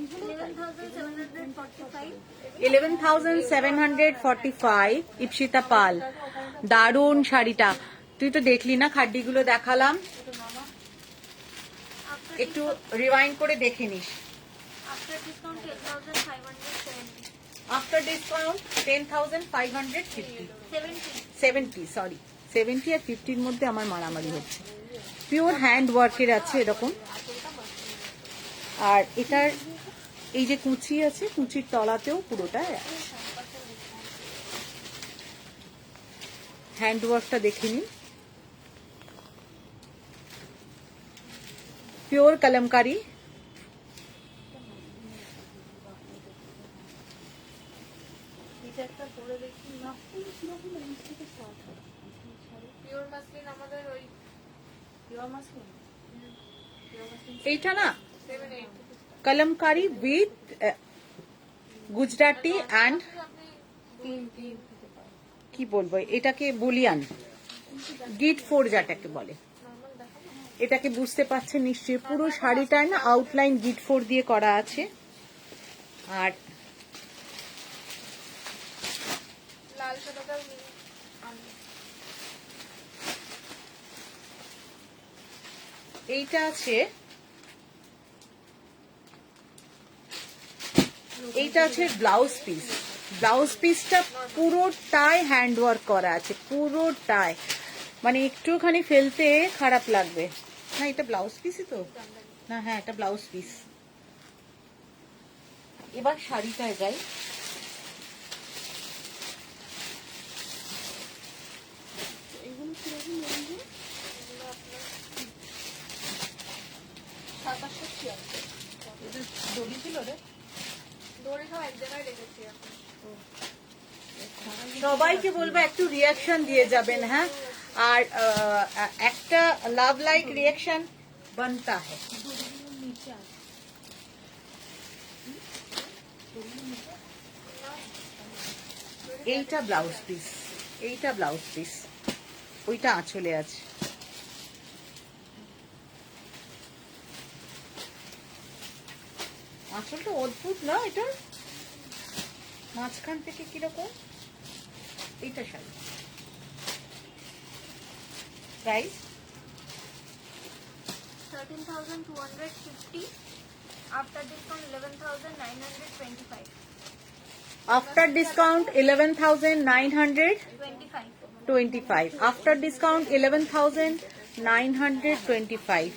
এইগুলো 11,745, 11,745, ইপসিতা পাল। দারুণ শাড়িটা, তুই তো দেখলি না, খাড্ডিগুলো দেখালাম, after একটু রিওয়াইন্ড করে দেখে নিস। after discount 10,570, after discount 10,550, 70, 70 sorry 70 আর 50 এর মধ্যে আমার মারামারি হচ্ছে। পিওর হ্যান্ড ওয়ার্কের আছে এরকম। আর এটার এই যে কুচি আছে, কুচির তলাতেও পুরোটা হ্যান্ড ওয়ার্কটা দেখে নিন। পিওর কলমকারি, এটা একটা পরে দেখি না কিরকম রেঞ্জ থেকে স্টার্ট হয় পিওর মাসলিন আমাদের ওই পিওর মাসলিন এইটা না 7-8 কলমকারি উইথ গুজরাটি অ্যান্ড আপনি কি বলবো এটাকে বুলিয়ান গিট ফোর যেটাকে বলে, নরমাল দেখাবো। এটাকে বুঝতে পারছেন নিশ্চয়ই। পুরো শাড়িটায় না আউটলাইন গিট ফোর দিয়ে করা আছে। আর লাল সাদাটা আমি এইটা আছে, এইটা আছে ব্লাউজ পিস। ব্লাউজ পিসটা পুরোটাই হ্যান্ড ওয়ার্ক করা আছে, পুরোটাই, মানে একটুখানি ফেলতে খারাপ লাগবে না। এটা ব্লাউজ পিসই তো না? হ্যাঁ, এটা ব্লাউজ পিস। এবার শাড়িটায় যাই। এইগুলো কিরকম রেঞ্জে? এগুলো আপনার 2776 দড়ি ছিল রে। দড়ি সব এক জায়গায় রেখেছি এখন। সবাইকে বলবো একটু রিয়াকশন দিয়ে যাবেন, হ্যাঁ। আর একটা লাভ লাইক রিয়াকশন बनता है। এইটা ব্লাউজ পিস, এইটা ব্লাউজ পিস, ওইটা আঁচলে আছে। আঁচলটা অদ্ভুত না, এটা মাঝখান থেকে কিরকম। এইটা sari price 13,250. After discount 11,925. after discount 11,925, 25. after discount 11,925।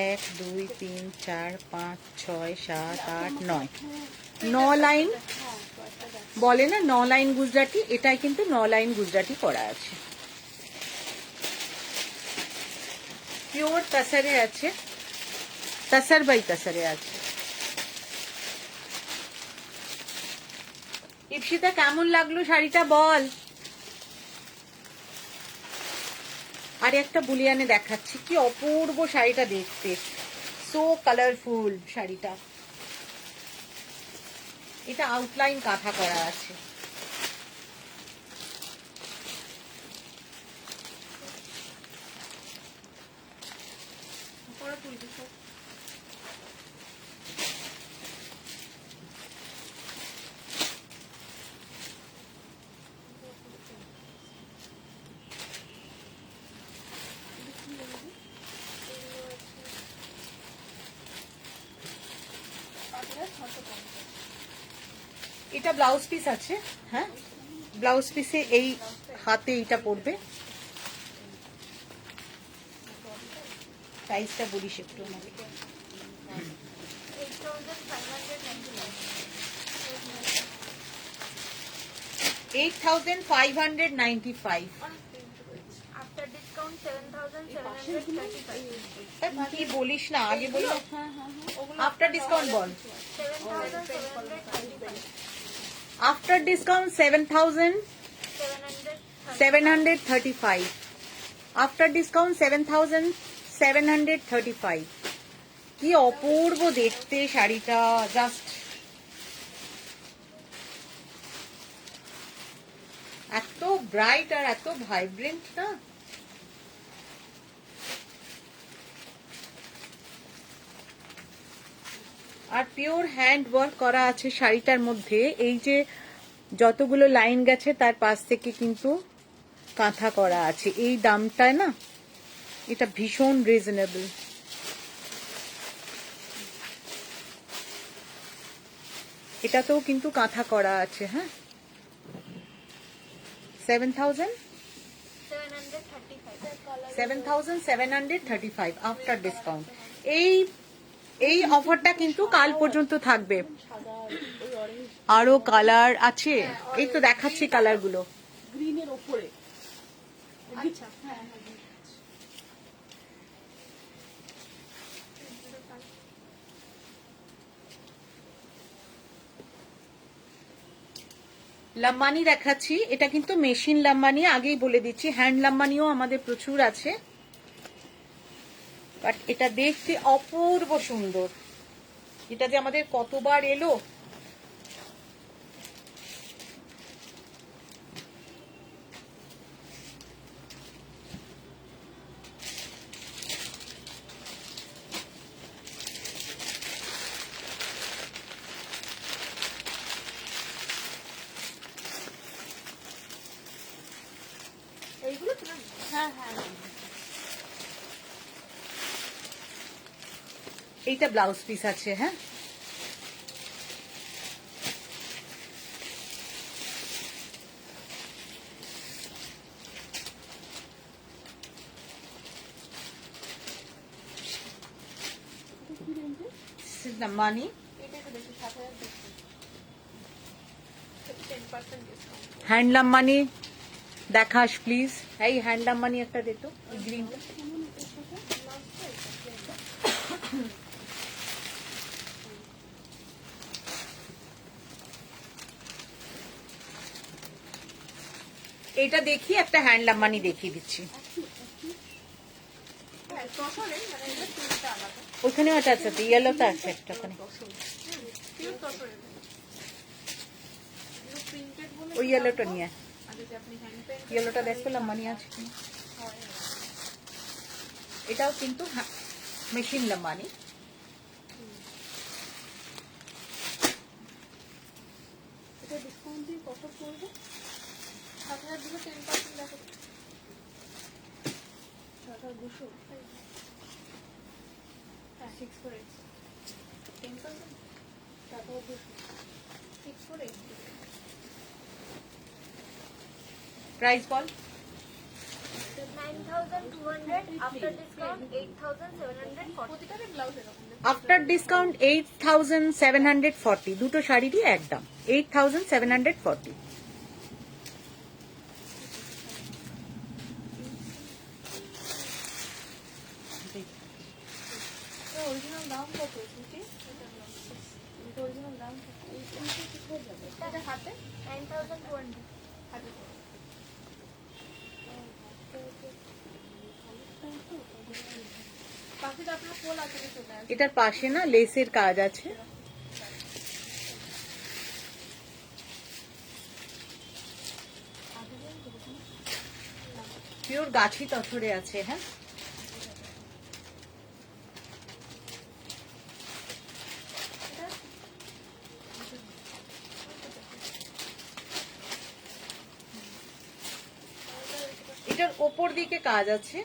1 2 3 4 5 6 7 8 9 9 line বলে না, 9 লাইন গুজরাটি। এটাই কিন্তু 9 লাইন গুজরাটি করা আছে, পিওর তাসারে আছে, তাসার বাই তাসারে আছে। ইপসিতা কেমন লাগলো শাড়িটা বল। আর একটা বুলিয়ানে দেখাচ্ছি, কি অপূর্ব শাড়িটা দেখতে, সো কালারফুল শাড়িটা। এটা আউটলাইন কাঁথা করা আছে। পরে তুলবি সব। এটা ব্লাউজ পিস আছে, হ্যাঁ। ব্লাউজ পিসে এই হাতে এটা পড়বে। প্রাইসটা বলিস একটু আমাকে। 8,595। After discount 7,735. কি বলিস না, আগে বলি। আফটার ডিসকাউন্ট বল। 7,735. After discount 7,735। After discount 7,735। কি অপূর্ব দেখতে শাড়িটা, জাস্ট এত ব্রাইট আর এত ভাইব্রেন্ট না। আর পিওর হ্যান্ড ওয়ার্ক করা আছে শাড়িটার মধ্যে। এই যে যতগুলো লাইন গেছে তার পাশ থেকে কিন্তু কাঁথা করা আছে। এই দামটায় না, এটা ভীষণ রিজনেবল। এটাতেও কিন্তু কাঁথা করা আছে, হ্যাঁ। 7,735 আফটার ডিসকাউন্ট। এই অফারটা কিন্তু কাল পর্যন্ত থাকবে। আরো কালার আছে, এই তো দেখাচ্ছি কালারগুলো। গ্রিনের ওপরে আচ্ছা লাম্বানি দেখাচ্ছি, এটা কিন্তু মেশিন লাম্বানি, আগেই বলে দিচ্ছি। হ্যান্ড লাম্বানিও আমাদের প্রচুর আছে, বাট এটা দেখতে অপূর্ব সুন্দর। এটা যে আমাদের কতবার এলো। এইগুলো তুলে নিই। হ্যাঁ হ্যাঁ এইটা ব্লাউজ পিস আছে, হ্যাঁ। লাম্বানি এটা একটু বেশি 7,000 বেশি 10% ডিসকাউন্ট। হ্যান্ড লাম্বানি দেখাস প্লিজ। এই হ্যান্ড লাম্বানি একটা দে তো, গ্রিনটা। এটা দেখি, একটা হ্যান্ড লাম্বানি দেখিয়ে দিচ্ছি। হ্যাঁ তসরে মানে এটা তিনটা আলাদা ওখানেও একটা আছে, ইয়েলোটা আছে একটা ওখানে। পিওর তসরে প্রিন্টেড বলে ওই ইয়েলোটা নিয়ে, আর যদি আপনি হ্যান্ড পেন্ট ইয়েলোটা দেখো লাম্বানি আছে কিনা। এটাও কিন্তু মেশিন লাম্বানি। এটা ডিসকাউন্ট দিয়ে কত পড়বে? আপনার দিকে 10% দেখো 7200 হ্যাঁ 6 করে 10% 7200 6 করে প্রাইস বল। 9,200. After discount, 8,740. প্রতিটারই ব্লাউজ এরকম আফটার ডিসকাউন্ট 8,740, দুটো শাড়িরই একদম 8,740। অরিজিনাল দাম কত সুতি? এটা অরিজিনাল দাম কত? এইটা কোথায় যাবে? এটা হাতে 9,200. হাতে পাখিটা আপনার ফুল আছে কি চলে আসে এটার পাশে না লেসের কাজ আছে। পিওর গাছি তছরে আছে। হ্যাঁ, এটার ওপর দিকে কাজ আছে।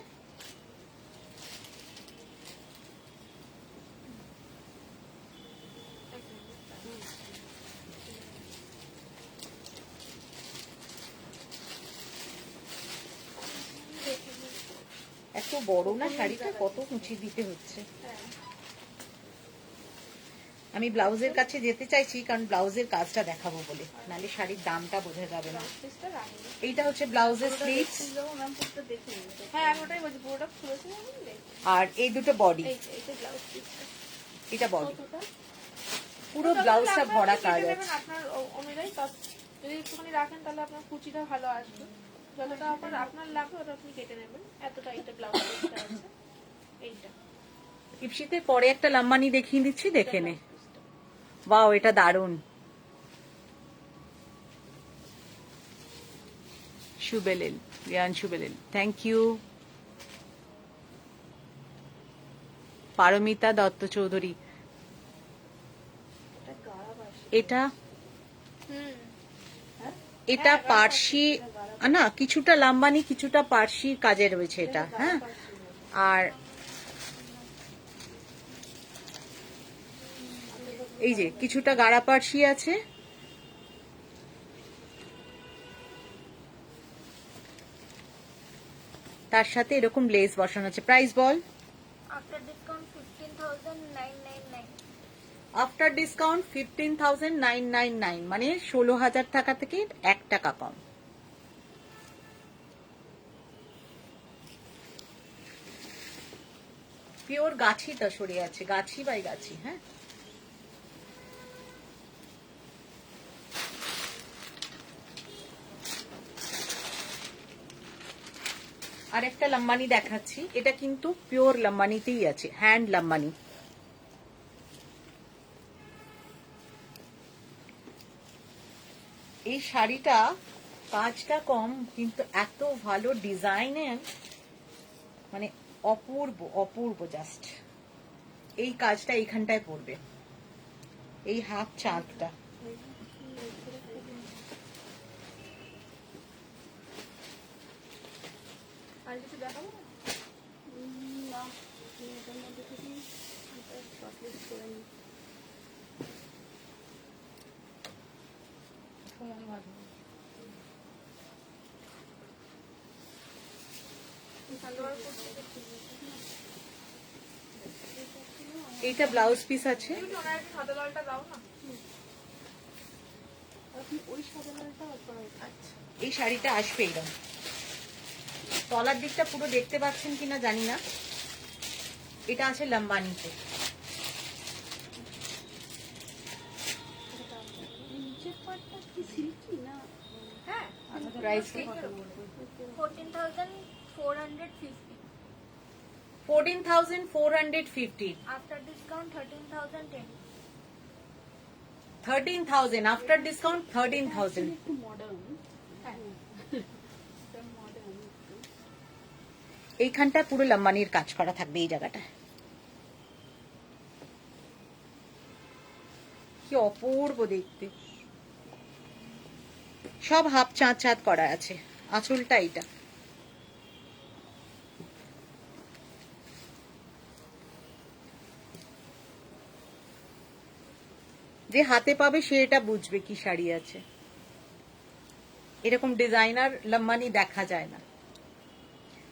এত বড় না শাড়িটা, কত কুচি দিতে হচ্ছে। আমি ব্লাউজের কাছে যেতে চাইছি কারণ ব্লাউজের কাজটা দেখাবো বলে, নাহলে শাড়ির দামটা বোঝা যাবে না। পিসটা রাখি এইটা হচ্ছে ব্লাউজের স্লিভস, ম্যাম পুরোটা দেখে নিতে হ্যাঁ আমি ওটাই বলছি পুরোটা খুলেছি না বুঝলে আর এই দুটো বডি, এইটা ব্লাউজ পিসটা এটা বডি, কতটা পুরো ব্লাউজটা ভরা কাজ আছে। আপনার অনুযায়ী যদি একটুখানি রাখেন তাহলে আপনার কুচিটা ভালো আসবে, যতটা আপনার লাগবে ওটা আপনি কেটে নেবেন। এতটা এইটা ব্লাউজ পিসটা আছে এইটা ইপসিতে পরে একটা লাম্বানি দেখিয়ে দিচ্ছি, দেখে নে। ওয়াও, এটা দারুণ। শুবেলেল, রিয়ান শুবেলেল, থ্যাংক ইউ। পারমিতা দত্ত চৌধুরী, এটা এটা পার্সি না, কিছুটা লাম্বানি কিছুটা পার্সি কাজে রয়েছে এটা। হ্যাঁ, আর এই যে কিছুটা গাড়া পার্সি আছে, তার সাথে এরকম লেস বসানো আছে। প্রাইস বল। After discount, 15,999. আফটার ডিসকাউন্ট 15,999, মানে 16,000 টাকা থেকে 1 টাকা কম। পিওর গাছি তসরে আছে, গাছি বাই গাছি। হ্যাঁ, আর একটা লম্বানি দেখাচ্ছি, এটা কিন্তু পিওর লম্বানিতেই আছে, হ্যান্ড লম্বানি। এই শাড়িটা কাজটা কম কিন্তু এত ভালো ডিজাইনের, মানে অপূর্ব অপূর্ব। জাস্ট এই কাজটা এইখানটায় পড়বে, এই হাফ চাঁদটা। আর কিছু দেখাবো না? না এটার মধ্যে থেকে এটা শর্টলিস্ট করে নিই। সালোয়ার কুর্তি এইটা ব্লাউজ পিস আছে। তুমি ওনার একটু সাদা লালটা দাও না আপনি ওই সাদা লালটা আপনার আচ্ছা এই শাড়িটা আসবে এরকম, তলার দিকটা পুরো দেখতে পাচ্ছেন কিনা জানি না। এটা আছে লম্বানিতে। নিচের পাটটা কি সিল্কি না? হ্যাঁ প্রাইস কি? 14,450. 14,450. After discount 13,010. 13,000 after discount 13,000. একটু মডার্ন মডার্ন এইখানটা পুরো লম্বানির কাজ করা থাকবে এই জায়গাটা। কি অপূর্ব দেখতে, সব হাফ চাঁদ চাঁদ করা আছে। আঁচলটা এটা যে হাতে পাবে সে এটা বুঝবে কি শাড়ি আছে। এরকম ডিজাইনার লম্বানি দেখা যায় না।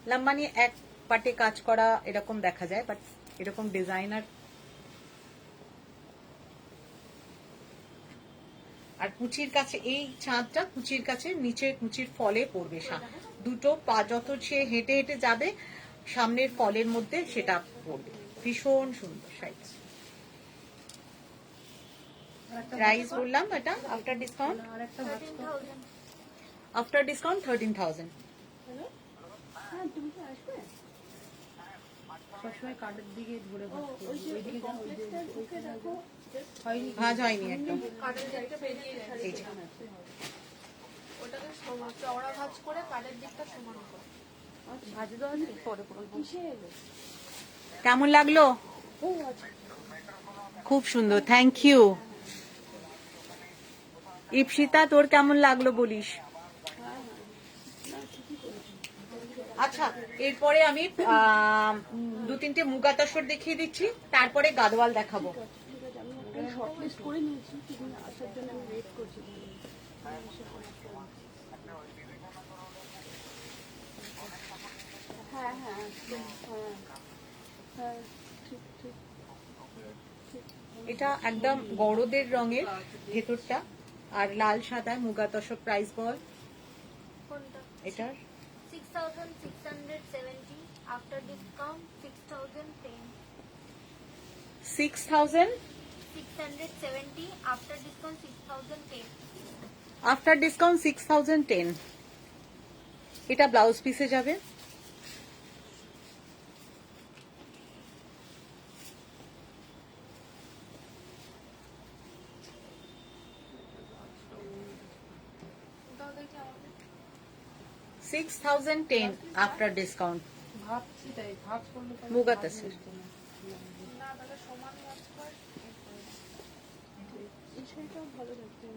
লম্বানি এক পাটে কাজ করা এরকম দেখা যায়, বাট এরকম ডিজাইনার। আর কুচির কাছে এই চাঁদটা কুচির কাছে নিচে কুচির ফলে পড়বে। দুটো পা যত সে হেঁটে হেঁটে যাবে সামনের ফলের মধ্যে সেটা পড়বে। ভীষণ সুন্দর সাইজ। প্রাইস বললাম এটা আফটার ডিসকাউন্ট। আর একটা 13,000. After discount 13,000। হ্যাঁ তুমি তো আসবে সবসময় কার্ডের দিকে ধরে বসতে ওই যে ওইদিকে যাও, ওই যে কমপ্লেক্সটার ঢুকে দেখো হয়নি। ভাঁজ হয়নি একদম। কাঠের দিকটা বেরিয়ে গেছে, এই যে। ওটাকে চওড়া ভাঁজ করে কাঠের দিকটা সমান করে। ভাজে দেওয়া আছে পরে করবো। কিসে এলো কেমন লাগলো? ও আচ্ছা খুব সুন্দর, থ্যাংক ইউ। ইপসিতা তোর কেমন লাগলো বলিস? আচ্ছা, এরপরে আমি দু তিনটে মুগা তসর দেখিয়ে দিচ্ছি, তারপরে গাদোয়াল দেখাবো। ঠিক আছে আমি একটা শর্টলিস্ট করে নিয়েছি তুমি আসার জন্য আমি ওয়েট করছি হ্যাঁ হ্যাঁ একদম হ্যাঁ হ্যাঁ ঠিক ঠিক এটা একদম গড়দের রঙের ভেতরটা, আর লাল সাদায় মুগা তসর। প্রাইস বল কোনটা? এটার। 6,670. After discount 6,010. 6,000 670. After discount 6,010. After discount 6,010। এটা ব্লাউজ পিসে যাবে। ওটাও দেখি আমাদের 6,010 আফটার ডিসকাউন্ট। ভাবছি তাই, ভাজ করলে পরে মুগা ভাজ তাসের। মিলছে না। না, তাহলে সমান ভাঁজ কর। এই শাড়িটাও ভালো লাগছে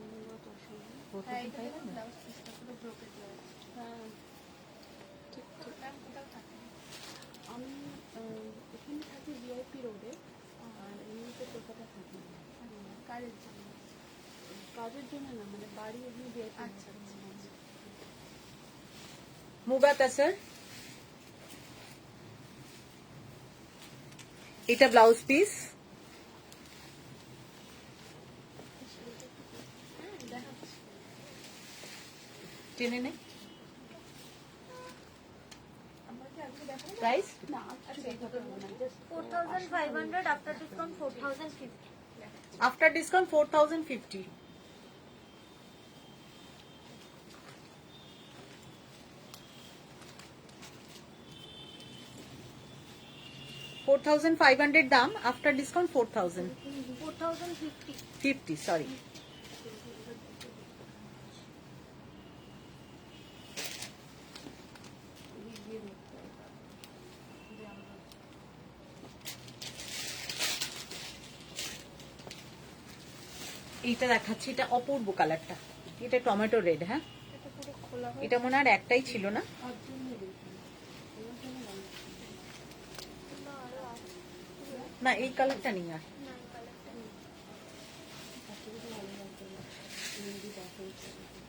তোর সঙ্গে হ্যাঁ, এটা দেখুন ব্লাউজ পিসটা পুরো ব্রোকেট ব্লাউজ। হ্যাঁ ঠিক ঠিক ম্যাম কোথাও থাকে? আমি এখানে থাকি ভিআইপি রোডে আর এমনিতে কলকাতা থাকি কাজের জন্য। কাজের জন্য না মানে বাড়ি এমনি ভিআইপি আচ্ছা, আচ্ছা, আচ্ছা। মুগা তাসর। এটা ব্লাউজ পিস। টেনে নে। প্রাইস না কিছু দেখাতে হবে না just 4,500. After discount 4,050. After discount 4,050। $4,500 দাম, আফটার ডিসকাউন্ট 4,050। 4,050. সরি। এইটা দেখাচ্ছি, এটা অপূর্ব কালারটা। এটা টমেটো রেড। হ্যাঁ, এটা পুরো খোলা হয়। এটা মনে হয় আর একটাই ছিল না। না, এই কালারটা নেই আর।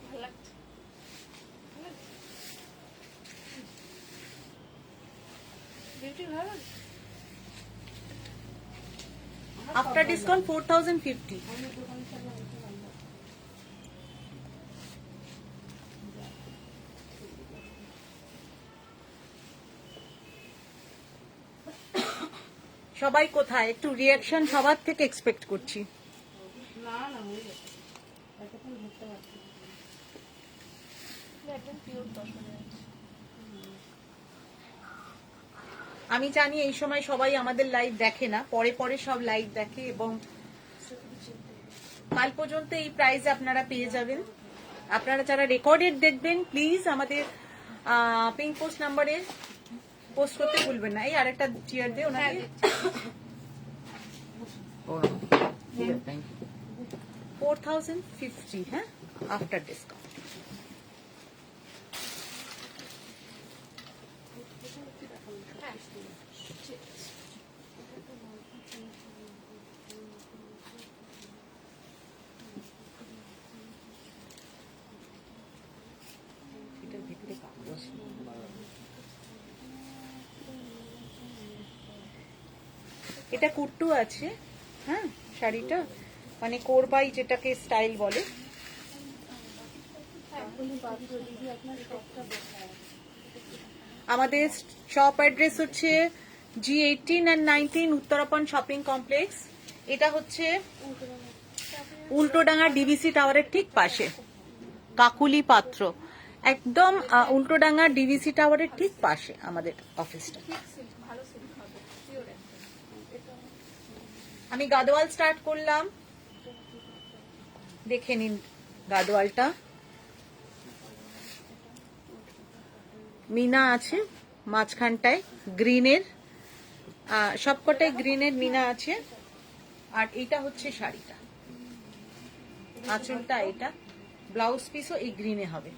ভালো লাগছে। বিউটি ভালো লাগছে। After discount 4,050। সবাই কোথায়? একটু রিয়াকশন সবার থেকে এক্সপেক্ট করছি। না না হয়ে গেছে, এতক্ষণ ধরতে পারছি না। একদম পিওর তসরে আছে। আমি জানি এই সময় সবাই আমাদের লাইভ দেখে না, পরে পরে সব লাইভ দেখে, এবং কাল পর্যন্ত এই প্রাইজ আপনারা পেয়ে যাবেন। আপনারা যারা রেকর্ডেড দেখবেন প্লিজ আমাদের পিঙ্ক পোস্ট নাম্বারে পোস্ট করতে ভুলবেন না। এই আরেকটা চেয়ার দিয়ে ওনাকে। 4050, হ্যাঁ, আফটার ডিসকাউন্ট। এটার ভিতরে কাগজ। এটা কুর্তু আছে, হ্যাঁ, শাড়িটা মানে কোরবাই যেটাকে স্টাইল বলে। আমাদের শপ অ্যাড্রেস হচ্ছে G18 and 19 Uttarapan shopping complex. এটা হচ্ছে উল্টোডাঙ্গা ডিভিসি টাওয়ারের ঠিক পাশে, কাকুলি পাত্র, একদম উল্টোডাঙ্গা ডিভিসি টাওয়ারের ঠিক পাশে আমাদের অফিসটা। ভালো সিল্ক হবে, পিওর একদম। আমি গাদোয়াল স্টার্ট করলাম, দেখে নিন গাদোয়ালটা। মিনা আছে মাঝখানটায় গ্রিনের, সবকটাই গ্রিনের মিনা আছে। আর এটা হচ্ছে শাড়িটা, আঁচলটা এটা, ব্লাউজ পিসও এই গ্রিনে হবে।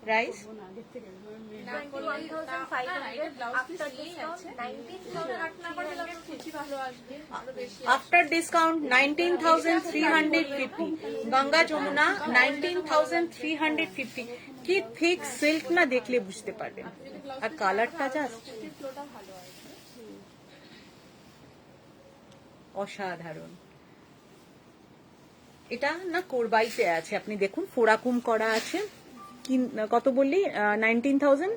প্রাইস 21,500 after discount 19,350 কুচি ভালো আসবে, আরো বেশি আফটার ডিসকাউন্ট 19,350। গঙ্গা যমুনা 19,350। কি থিক সিল্ক না, দেখলে বুঝতে পারবেন। আর কালারটা জাস্ট ফ্লোটা ভালো আসবে। অসাধারণ। এটা না কোরবাইতে আছে, আপনি দেখুন ফোরাকুম করা আছে। কত বললি? 19,000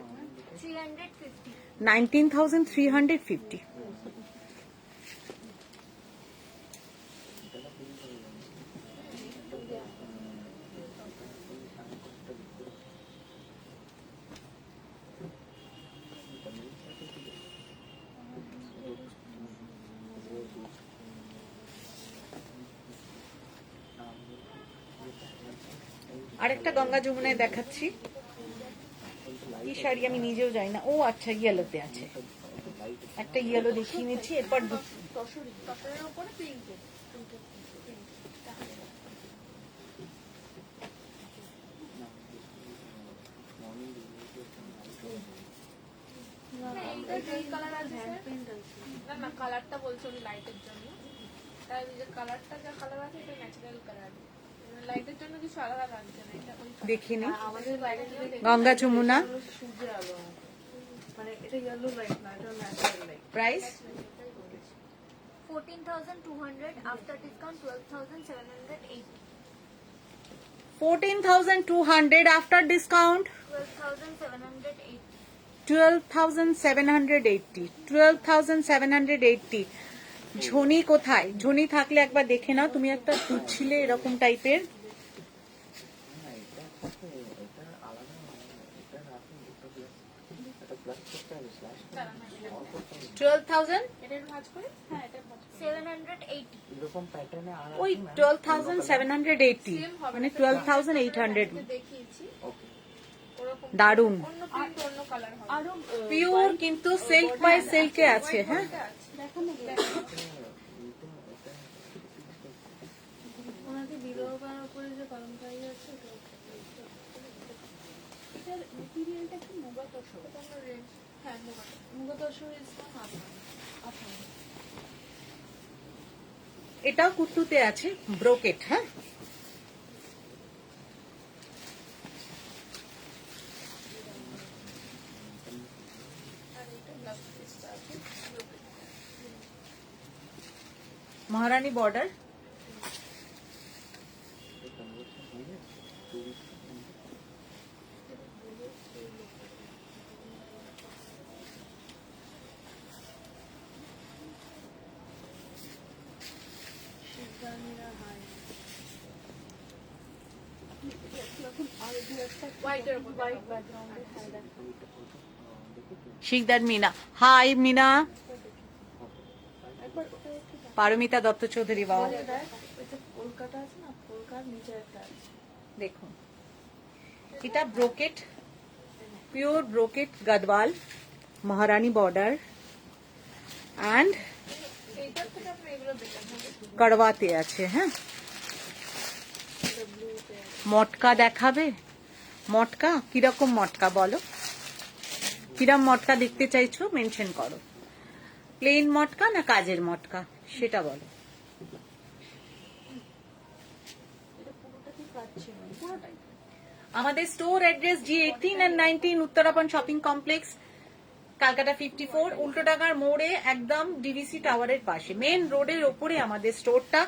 350 19,350। আরেকটা গঙ্গা যমুনায় দেখাচ্ছি। কি শাড়ি আমি নিজেও জানি না। ও আচ্ছা, ইয়েলোতে আছে, একটা ইয়েলো দেখিয়ে নিচ্ছি। এরপর তসরের উপরে পিঙ্কের কালার আছে না, না কালারটা বলছি আমি লাইটের জন্য। তাই যে কালারটা যা কালার আছে এটা ন্যাচারাল কালার, লাইটের জন্য কিছু আলাদা লাগছে না। এটা ওই দেখে নিন আমাদের বাইরে থেকে গঙ্গা যমুনা। সূর্যের আলো, মানে এটা ইয়েলো লাইট না, এটা natural light. Price 14,200 after discount 12,780 14,200 after discount 12,780 12,780 12,780। ঝনি কোথায়? ঝনি থাকলে একবার দেখে নাও। তুমি একটা খুঁজছিলে এরকম টাইপের। 12,000 এটার ভাঁজ করে, হ্যাঁ এটার ভাঁজ করে 780 ওই 12,780 মানে 12,800। দেখিয়েছি ওরকম দারুন, অন্য প্রিন্ট অন্য কালার হবে। আরো পিওর কিন্তু সিল্ক বাই সিল্কে আছে। হ্যাঁ, ওনাকে বিধবার উপরে যে কলমকারি আছে এটার মেটেরিয়ালটা কি মুগা তসর? হ্যাঁ মোবাইল মুগা তসর ইজ আচ্ছা এটাও কুর্তুতে আছে, ব্রোকেট। হ্যাঁ, আর এটা ব্লাউজ পিসটা আছে। মহারানী বর্ডার, হোয়াইটের উপর হোয়াইট ব্যাকগ্রাউন্ডে হ্যাঁ দেখো শিকদার মিনা। হাই মিনা। একবার ওটা একটু পারমিতা দত্ত চৌধুরী, বাবা দেখ, ওই যে কলকাতা আছে না, কলকাতার নিচে একটা আছে। দেখুন, এটা brocade, pure brocade Gadwal, Maharani border and এইটার থেকে আপনি এগুলো দেখেন। কড়ওয়াতে আছে। হ্যাঁ, মটকা দেখাবে? মটকা কিরকম মটকা বলো, কিরম মটকা দেখতে চাইছো মেনশন করো। প্লেন মটকা না কাজের মটকা সেটা বলো। এটা পুরোটা কি কাজ ছিল? পুরোটাই। আমাদের store address G18 and 19 Uttarapan shopping complex, Calcutta 54, উল্টোডাঙ্গার মোড়ে, একদম ডিভিসি টাওয়ারের পাশে, মেন রোডের ওপরে আমাদের স্টোরটা।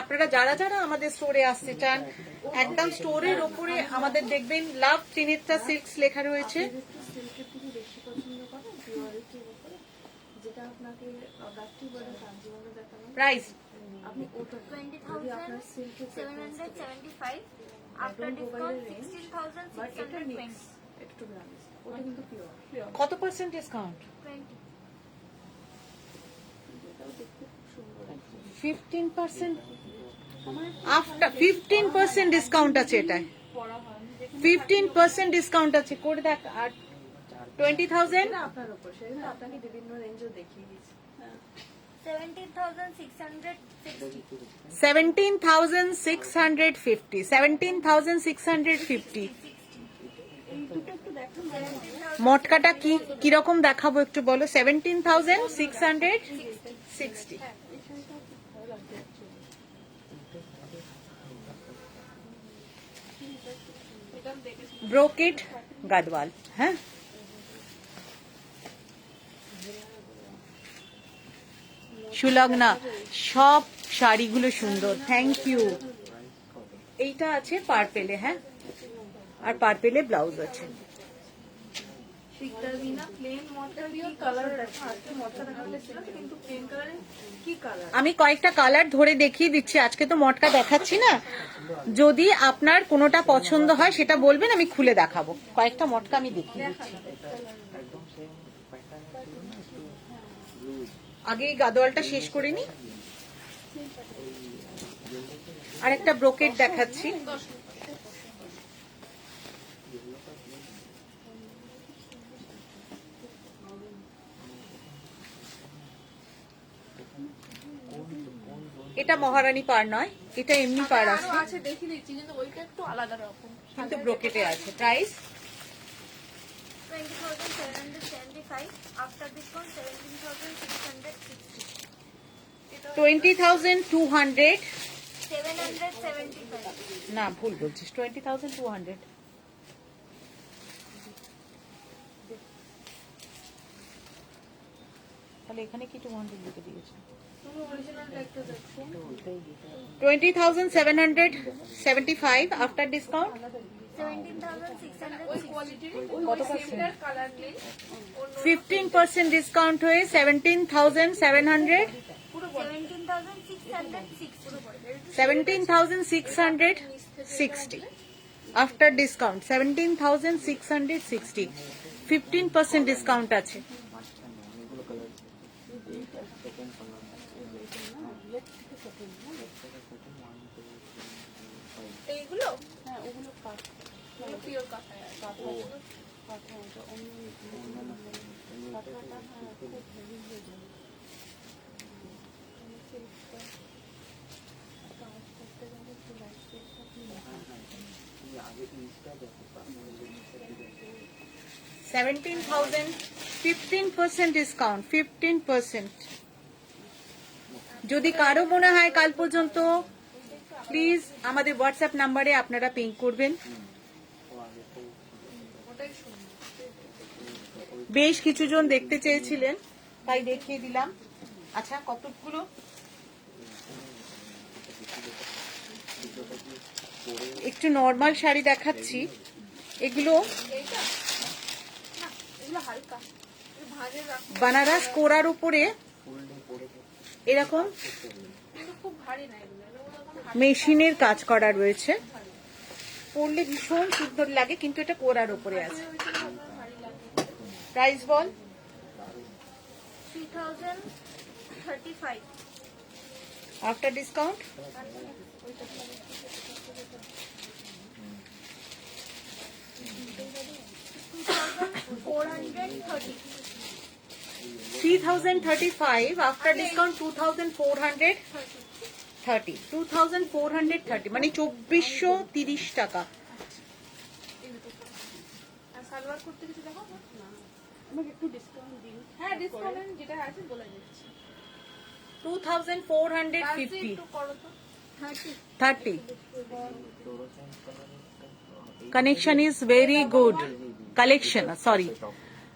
আপনারা যারা যারা আমাদের স্টোরে আসতে চান, একদম স্টোরের ওপরে আমাদের দেখবেন লাভ ত্রিনেত্রা সিল্কস লেখা রয়েছে। আপনি একটু সিল্কের থেকে বেশি পছন্দ করেন পিওরিটির উপরে, যেটা আপনাকে গাছটি বলে কাঞ্জিবরমে দেখানো, প্রাইস আপনি ওটা যদি আপনার সিল্কের 20,775. After don't go by discount, the range, but এটা 16,620. মিক্স, একটু গ্রামিস, ওটা কিন্তু পিওর। কত পার্সেন্ট ডিসকাউন্ট? 20. এটাও দেখতে খুব সুন্দর আছে। 15%। আফটার 15% ডিসকাউন্ট আছে এটায়, 15% ডিসকাউন্ট আছে করে দেখ। আর 20,000 এটা আপনার উপর, সেজন্য আপনাকে বিভিন্ন রেঞ্জও দেখিয়ে দিচ্ছি। 17,660. 17,650, 17,650। এই দুটো একটু দেখুন। মটকাটা কি কিরকম দেখাবো একটু বলো। 17,660। ব্রোকেট গাদওয়াল। হ্যাঁ, সুলগ্না, সব শাড়িগুলো সুন্দর, থ্যাংক ইউ। এইটা আছে পার্পেলে। হ্যাঁ, আর পার্পেলে ব্লাউজ আছে। শিকদার বিনা প্লেন মটকা পিওর কালার দেখো, আজকে মটকা দেখাতে ছিল কিন্তু প্লেন কালারে কি কালার? আমি কয়েকটা কালার ধরে দেখিয়ে দিচ্ছি, আজকে তো মটকা দেখাচ্ছি না। যদি আপনার কোনোটা পছন্দ হয় সেটা বলবেন, আমি খুলে দেখাবো। কয়েকটা মটকা আমি দেখিয়ে দিচ্ছি। আগে এই গাদোয়ালটা শেষ করে নি, আর একটা ব্রোকেট দেখাচ্ছি। এটা মহারানী পার নয়, এটা এমনি পার আরো আছে, আছে দেখিয়ে দিচ্ছি, কিন্তু ওইটা একটু আলাদা রকম। কিন্তু ব্রোকেটে আছে। প্রাইস 20,775. After discount, 17,660. 20,200। 775. না, ভুল বলছিস, 20,200। তাহলে এখানে কি 200 লিখে দিয়েছে? তুমি অরিজিনালটা একটু দেখো। 20,775 আফটার ডিসকাউন্ট। 17,660. ওই কোয়ালিটির কত সেমটার কালার নেই, 15% ডিসকাউন্ট হয়ে 17,700, 17,660. 17,660 আফটার ডিসকাউন্ট, 17,660। 15% ডিসকাউন্ট আছে। এইগুলো হ্যাঁ, ওগুলো কাঠ, পিওর কাঁথায় আছে। কাঁথা, ওটা অন্য কাঁথাটা, হ্যাঁ খুব হেভি হয়ে যায়। কাজ করতে গেলে একটু লাইট ওয়েটটা আপনি দেখান। 17,000, 15% ডিসকাউন্ট, 15%। যদি কারো মনে হয় কাল পর্যন্ত, প্লিজ আমাদের হোয়াটসঅ্যাপ নাম্বারে আপনারা পিং করবেন। ওটাই সুন্দর। বেশ কিছু জন দেখতে চেয়েছিলেন, তাই দেখিয়ে দিলাম। আচ্ছা, কতগুলো একটু নর্মাল শাড়ি দেখাচ্ছি। এগুলো এইটা না, এগুলো হালকা, এই ভাঁজের রাখো, বানারস কোরার উপরে এরকম কিন্তু খুব ভারী না এগুলো, এগুলো এখন মেশিনের কাজ করা রয়েছে, পরলে ভীষণ সুন্দর লাগে, কিন্তু এটা কোরার উপরে আছে। ভারী লাগে। প্রাইস বল। 3035 আফটার ডিসকাউন্ট 2430 3035 আফটার ডিসকাউন্ট 2430 2430 মানে 2430 টাকা। আর সালোয়ার করতে কিছু দেখো না? আমাকে একটু ডিসকাউন্ট দিন। হ্যাঁ, ডিসকাউন্ট যেটা আছে বলে দিচ্ছি। 2450 একটু করো তো। 30 connection is very good collection sorry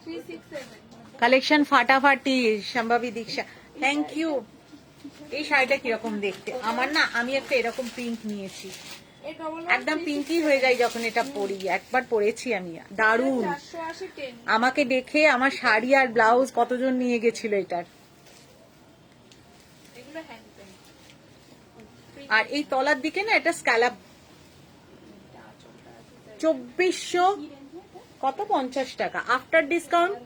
367 collection ফাটাফাটি। সম্ভাবী দীক্ষা, থ্যাংক ইউ। এই শাড়িটা কিরকম দেখতে? আমার না, আমি একটা এরকম পিঙ্ক নিয়েছি, এই ডবল একদম পিঙ্কি হয়ে যায় যখন এটা পরি। একবার পরেছি আমি, দারুণ। 480 10 আমাকে দেখে আমার শাড়ি আর ব্লাউজ কতজন নিয়ে গেছিল এটার। এগুলো হ্যান্ড পেন্ট। আর এই তলার দিকে না এটা স্ক্যালাপ। 2400 কত 50 টাকা আফটার ডিসকাউন্ট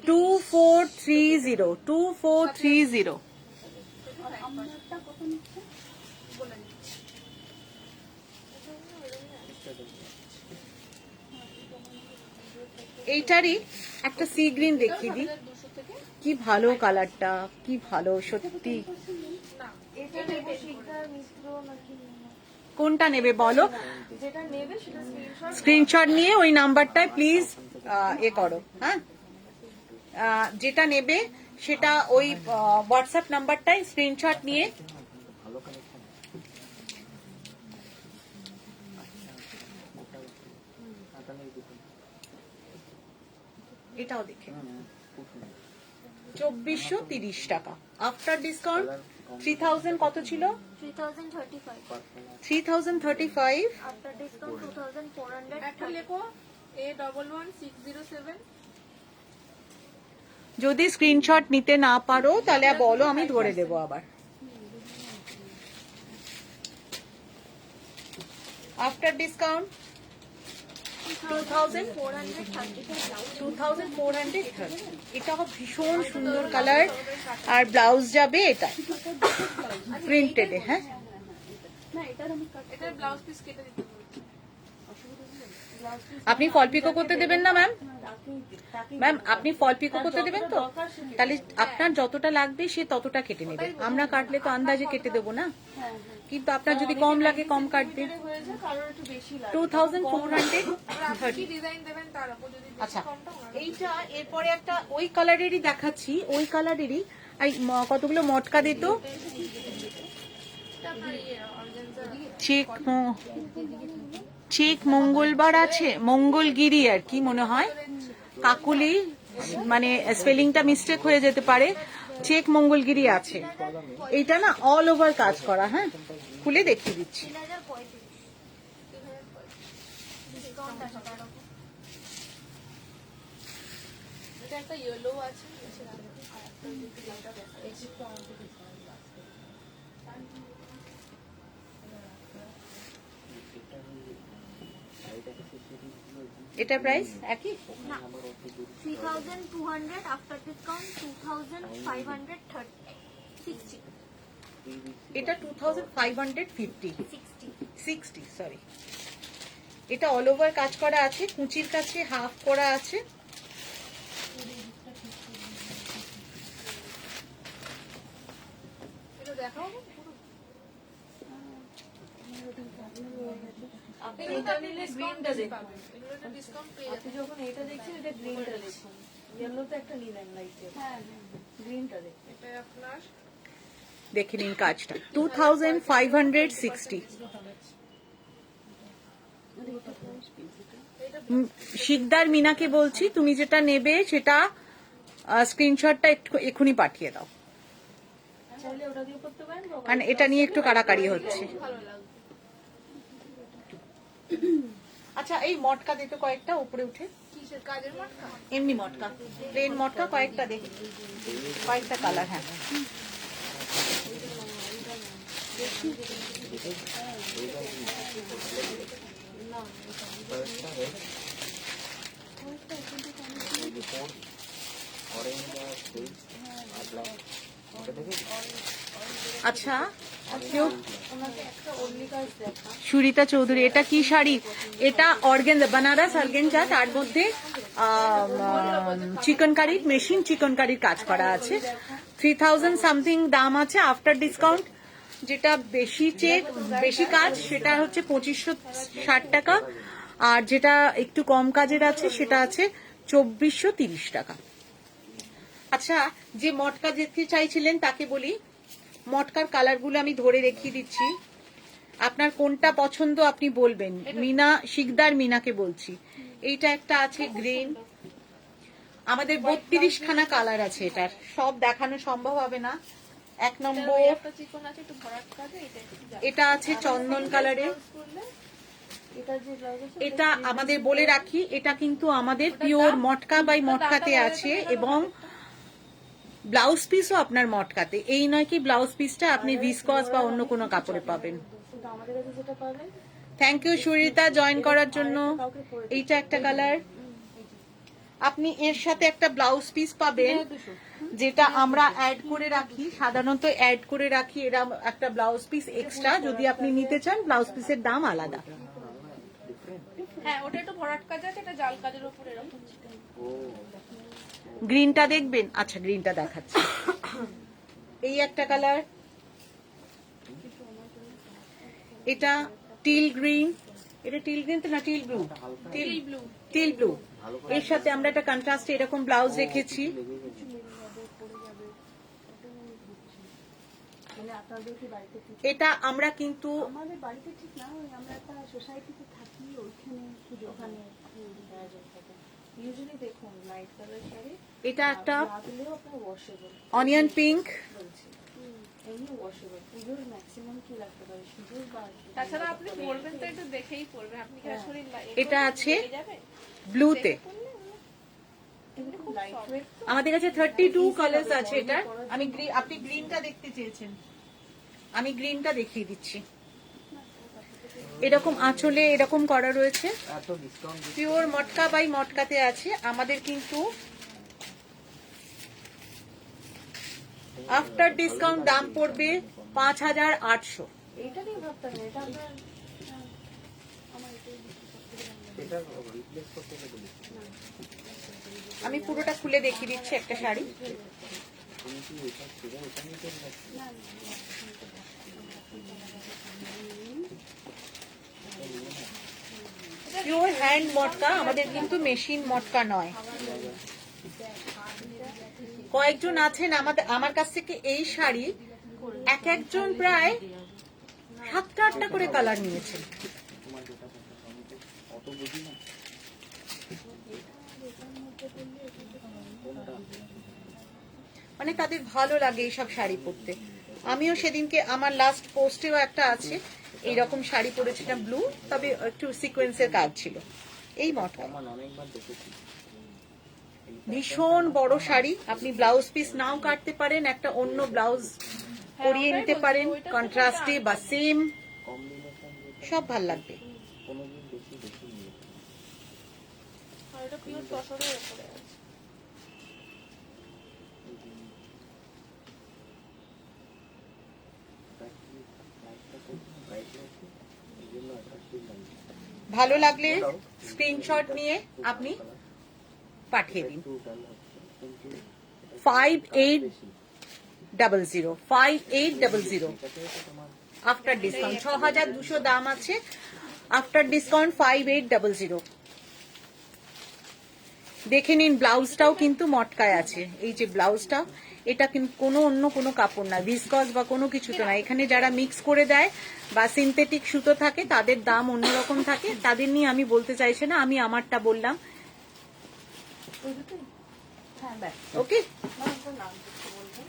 2430 2430। আমারটা কত নিচ্ছে? বলে দিচ্ছি। এইটারই একটা সি গ্রিন দেখিয়ে দিই, 200 থেকে কি ভালো কালারটা, কি ভালো সত্যি। না, এটা নেবে শিকদার মিত্র নাকি কোনটা নেবে বলো, যেটা নেবে সেটা স্ক্রিনশট স্ক্রিনশট নিয়ে ওই নাম্বারটায় প্লিজ এ করো। হ্যাঁ, যেটা নেবে সেটা ওই হোয়াটসঅ্যাপ নাম্বারটায় স্ক্রিনশট নিয়ে এটাও দেখে 2430 টাকা আফটার ডিসকাউন্ট 3000 কত ছিল 3035 3035 after discount 2400 একটা লেখো A11607 যদি স্ক্রিনশট নিতে না পারো তাহলে বলো, আমি ধরে দেবো আবার। আফটার ডিসকাউন্ট 2430 এটাও ভীষণ সুন্দর কালার, আর ব্লাউজ যাবে এটা প্রিন্টেডে। হ্যাঁ, না এটার আমি এটার ব্লাউজ পিস কেটে দিতে বলছি। আপনি ফল পিকো করতে দেবেন না ম্যাম? ম্যাম আপনি ফল পিকো করতে দেবেন তো? তাহলে আপনার যতটা লাগবে সে ততটা কেটে নেবে, আমরা কাটলে তো আন্দাজে কেটে দেবো না, কিন্তু আপনার যদি কম লাগে কম কাটবে। হয়ে যায়, কারোর একটু বেশি লাগে। 2430। আপনি কি ডিজাইন দেবেন তার উপর, যদি আচ্ছা, বেশি কমটা ওনার এইটা এরপরে একটা ওই কালারেরই দেখাচ্ছি, ওই কালারেরই কতগুলো মটকা দিত, আপনার অর্গানজা চেক মঙ্গলবার আছে, মঙ্গলগিরি আর কি মনে হয়, কাকুলি মানে স্পেলিংটা মিস্টেক হয়ে যেতে পারে, চেক মঙ্গলগিরি আছে। এইটা না অল ওভার কাজ করা। হ্যাঁ, খুলে দেখিয়ে দিচ্ছি। 3035 ডিসকাউন্ট আছে তার উপর। এটা একটা ইয়েলো আছে, এছাড়া আর একটা যদি লাইটটা দেখা যাচ্ছে। এটার প্রাইস একই। না 3200 after discount 2530 60 এটা 2550 60 60 সরি। এটা অল ওভার কাজ করা আছে, কুচির কাছে হাফ করা আছে। এটা দেখাও না পুরো। আপনি এগুলো তো এটা আপনি নিলে ডিসকাউন্ট গ্রিনটা দেখুন। পাবেন, এগুলোতে ডিসকাউন্ট পেয়ে আপনি যাবেন। যখন এটা দেখছেন এটা গ্রিনটা দেখুন, ইয়েলোতে একটা নিলেন লাইটে, হ্যাঁ গ্রিনটা দেখুন। এটা আপনার দেখে নিন কাজটা 2560। শিকদার মিনাকে বলছি, তুমি যেটা নেবে সেটা স্ক্রিনশটটা এক্ষুনি পাঠিয়ে দাও, চাইলে ওটা দিয়ে করতে পারেন বা কারণ এটা নিয়ে একটু কাড়াকাড়ি হচ্ছে। ভালো লাগবে। আচ্ছা এই মটকা দিতে কয়েকটা উপরে উঠে, কিসের কাজের মটকা? এমনি মটকা, প্লেন মটকা কয়েকটা দেখি, কয়েকটা কালার। হ্যাঁ আচ্ছা, কেউ সুরিতা চৌধুরী, এটা কি শাড়ি? এটা অর্গেনজা, বানারস অর্গেনজা, তার মধ্যে চিকনকারি, মেশিন চিকনকারির কাজ করা আছে। 3000 সামথিং দাম আছে আফটার ডিসকাউন্ট। যেটা বেশি কাজ সেটা হচ্ছে 2560 টাকা, আর যেটা একটু কম কাজের আছে সেটা আছে 2430 টাকা। আচ্ছা, যে মটকা দেখতে চাইছিলেন তাকে বলি, মটকার কালারগুলো আমি ধরে রেখে দিচ্ছি, আপনার কোনটা পছন্দ আপনি বলবেন। মিনা শিকদার, মিনাকে বলছি। এইটা একটা আছে গ্রিন, আমাদের 32 খানা কালার আছে, এটার সব দেখানো সম্ভব হবে না। 1 নম্বর একটা চিকন আছে একটু ভরাট কাজে, এটা একটু এটা আছে চন্দন কালারে। এটা যে ব্লাউজ আছে এটা আমাদের বলে রাখি, এটা কিন্তু আমাদের পিওর মটকা বাই মটকাতে আছে, এবং ব্লাউজ পিসও আপনার মটকাতে। এই নয় কি ব্লাউজ পিসটা আপনি ভিসকস বা অন্য কোনো কাপড়ে পাবেন। কিন্তু আমাদের কাছে যেটা পাবেন থ্যাংক ইউ সুরিতা জয়েন করার জন্য। এইটা একটা কালার, আপনি এর সাথে একটা ব্লাউজ পিস পাবেন, যেটা আমরা অ্যাড করে রাখি, সাধারণত অ্যাড করে রাখি এরকম একটা ব্লাউজ পিস এক্সট্রা। যদি আপনি নিতে চান ব্লাউজ পিসের দাম আলাদা। হ্যাঁ ওটা একটু ভরাট কাজ আছে, এটা জাল কাজের উপর এরকম। গ্রিনটা দেখবেন? আচ্ছা গ্রিনটা দেখাচ্ছি। এই একটা কালার, এটা টিল গ্রিন, এটা টিল গ্রিন তো না, টিল ব্লু, টিল ব্লু। এর সাথে আমরা একটা কন্ট্রাস্টে এরকম ব্লাউজ রেখেছি। মানে আপনাদের কি বাড়িতে ঠিক এটা আমরা কিন্তু আমাদের বাড়িতে ঠিক না, ওই আমরা একটা সোসাইটিতে থাকি, ওইখানে পুজো, ওখানে আয়োজন থাকে। ইউজুয়ালি দেখুন লাইট কালার শাড়ি এটা একটা লাগলেও আপনার ওয়াশেবল অনিয়ন পিঙ্ক, বলছি, এমনি ওয়াশেবল। পুজোর ম্যাক্সিমাম কি লাগতে পারে, সিঁদুর বা তাছাড়া আপনি পরবেন তো একটু দেখেই পরবেন, আপনি কি শরীর এটা আছে যাবে ব্লুতে। এরকম লাইট ওয়েট। আমাদের কাছে 32 কালার্স আছে এটা। আপনি গ্রিনটা দেখতে চেয়েছেন, আমি গ্রিনটা দেখিয়ে দিচ্ছি। এরকম আঁচলে এরকম করা রয়েছে, পিওর মটকা বাই মটকাতে আছে। আমাদের কিন্তু আফটার ডিসকাউন্ট দাম পড়বে 5800। এইটা নিয়ে ভাবতাম না, এটা আপনার আমার আমি পুরোটা খুলে দেখিয়ে দিচ্ছি একটা শাড়ি। পিওর হ্যান্ড মটকা, আমাদের কিন্তু মেশিন মটকা নয়। কয়েকজন আছেন আমার কাছ থেকে এই শাড়ি এক একজন প্রায় 7টা-8টা করে কালার নিয়েছেন। মানে তাদের ভালো লাগে এইসব শাড়ি পরতে। আমিও সেদিনকে আমার লাস্ট পোস্টেও একটা আছে, এইরকম শাড়ি পরেছিলাম ব্লু, তবে একটু সিকোয়েন্সের কাজ ছিল। এই মটকা ভীষণ বড় শাড়ি, আপনি ব্লাউজ পিস নাও কাটতে পারেন, একটা অন্য ব্লাউজ করিয়ে নিতে পারেন কন্ট্রাস্টে বা সেম, সব ভাল লাগবে। আর এটা পিওর তসরের উপরে আছে। ভালো লাগলে স্ক্রিনশট নিয়ে আপনি পাঠিয়ে দিন। 5800 আফটার ডিসকাউন্ট 6200 দাম আছে, আফটার ডিসকাউন্ট 5800। দেখে নিন ব্লাউজটাও কিন্তু মটকায় আছে। এই যে ব্লাউজটা, এটা কিন্তু কোনো অন্য কোনো কাপড় না, ভিসকস বা কোনো কিছু তো না। এখানে যারা মিক্স করে দেয় বা সিনথেটিক সুতো থাকে তাদের দাম অন্যরকম থাকে, তাদের নিয়ে আমি বলতে চাইছি না, আমি আমারটা বললাম। হ্যাঁ ব্যাস ওকে, আপনার নাম কিছু বলবেন।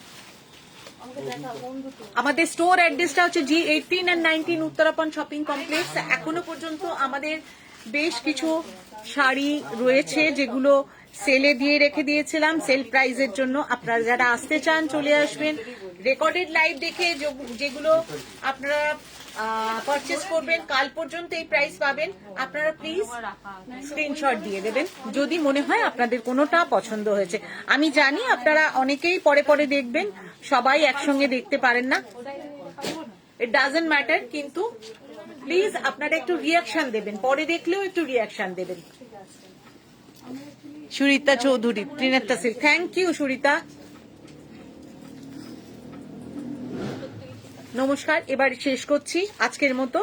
আমাদের স্টোর অ্যাড্রেসটা হচ্ছে G18 and 19 Uttarapan shopping complex. এখনো পর্যন্ত আমাদের বেশ কিছু শাড়ি রয়েছে যেগুলো সেলে দিয়ে রেখে দিয়েছিলাম সেল প্রাইজের জন্য। আপনারা যারা আসতে চান চলে আসবেন। রেকর্ডেড লাইভ দেখে যেগুলো আপনারা পারচেস করবেন কাল পর্যন্ত এই প্রাইস পাবেন। আপনারা প্লিজ স্ক্রিনশট দিয়ে দেবেন যদি মনে হয় আপনাদের কোনোটা পছন্দ হয়েছে। আমি জানি আপনারা অনেকেই পরে পরে দেখবেন, সবাই একসঙ্গে দেখতে পারেন না, ইট ডাজন্ট ম্যাটার, কিন্তু প্লিজ আপনারা একটু রিয়াকশন দেবেন, পরে দেখলেও একটু রিয়াকশন দেবেন। Surita Chowdhury, ত্রিনেত্রা silk, thank you Surita. নমস্কার, এবার শেষ করছি আজকের মতো।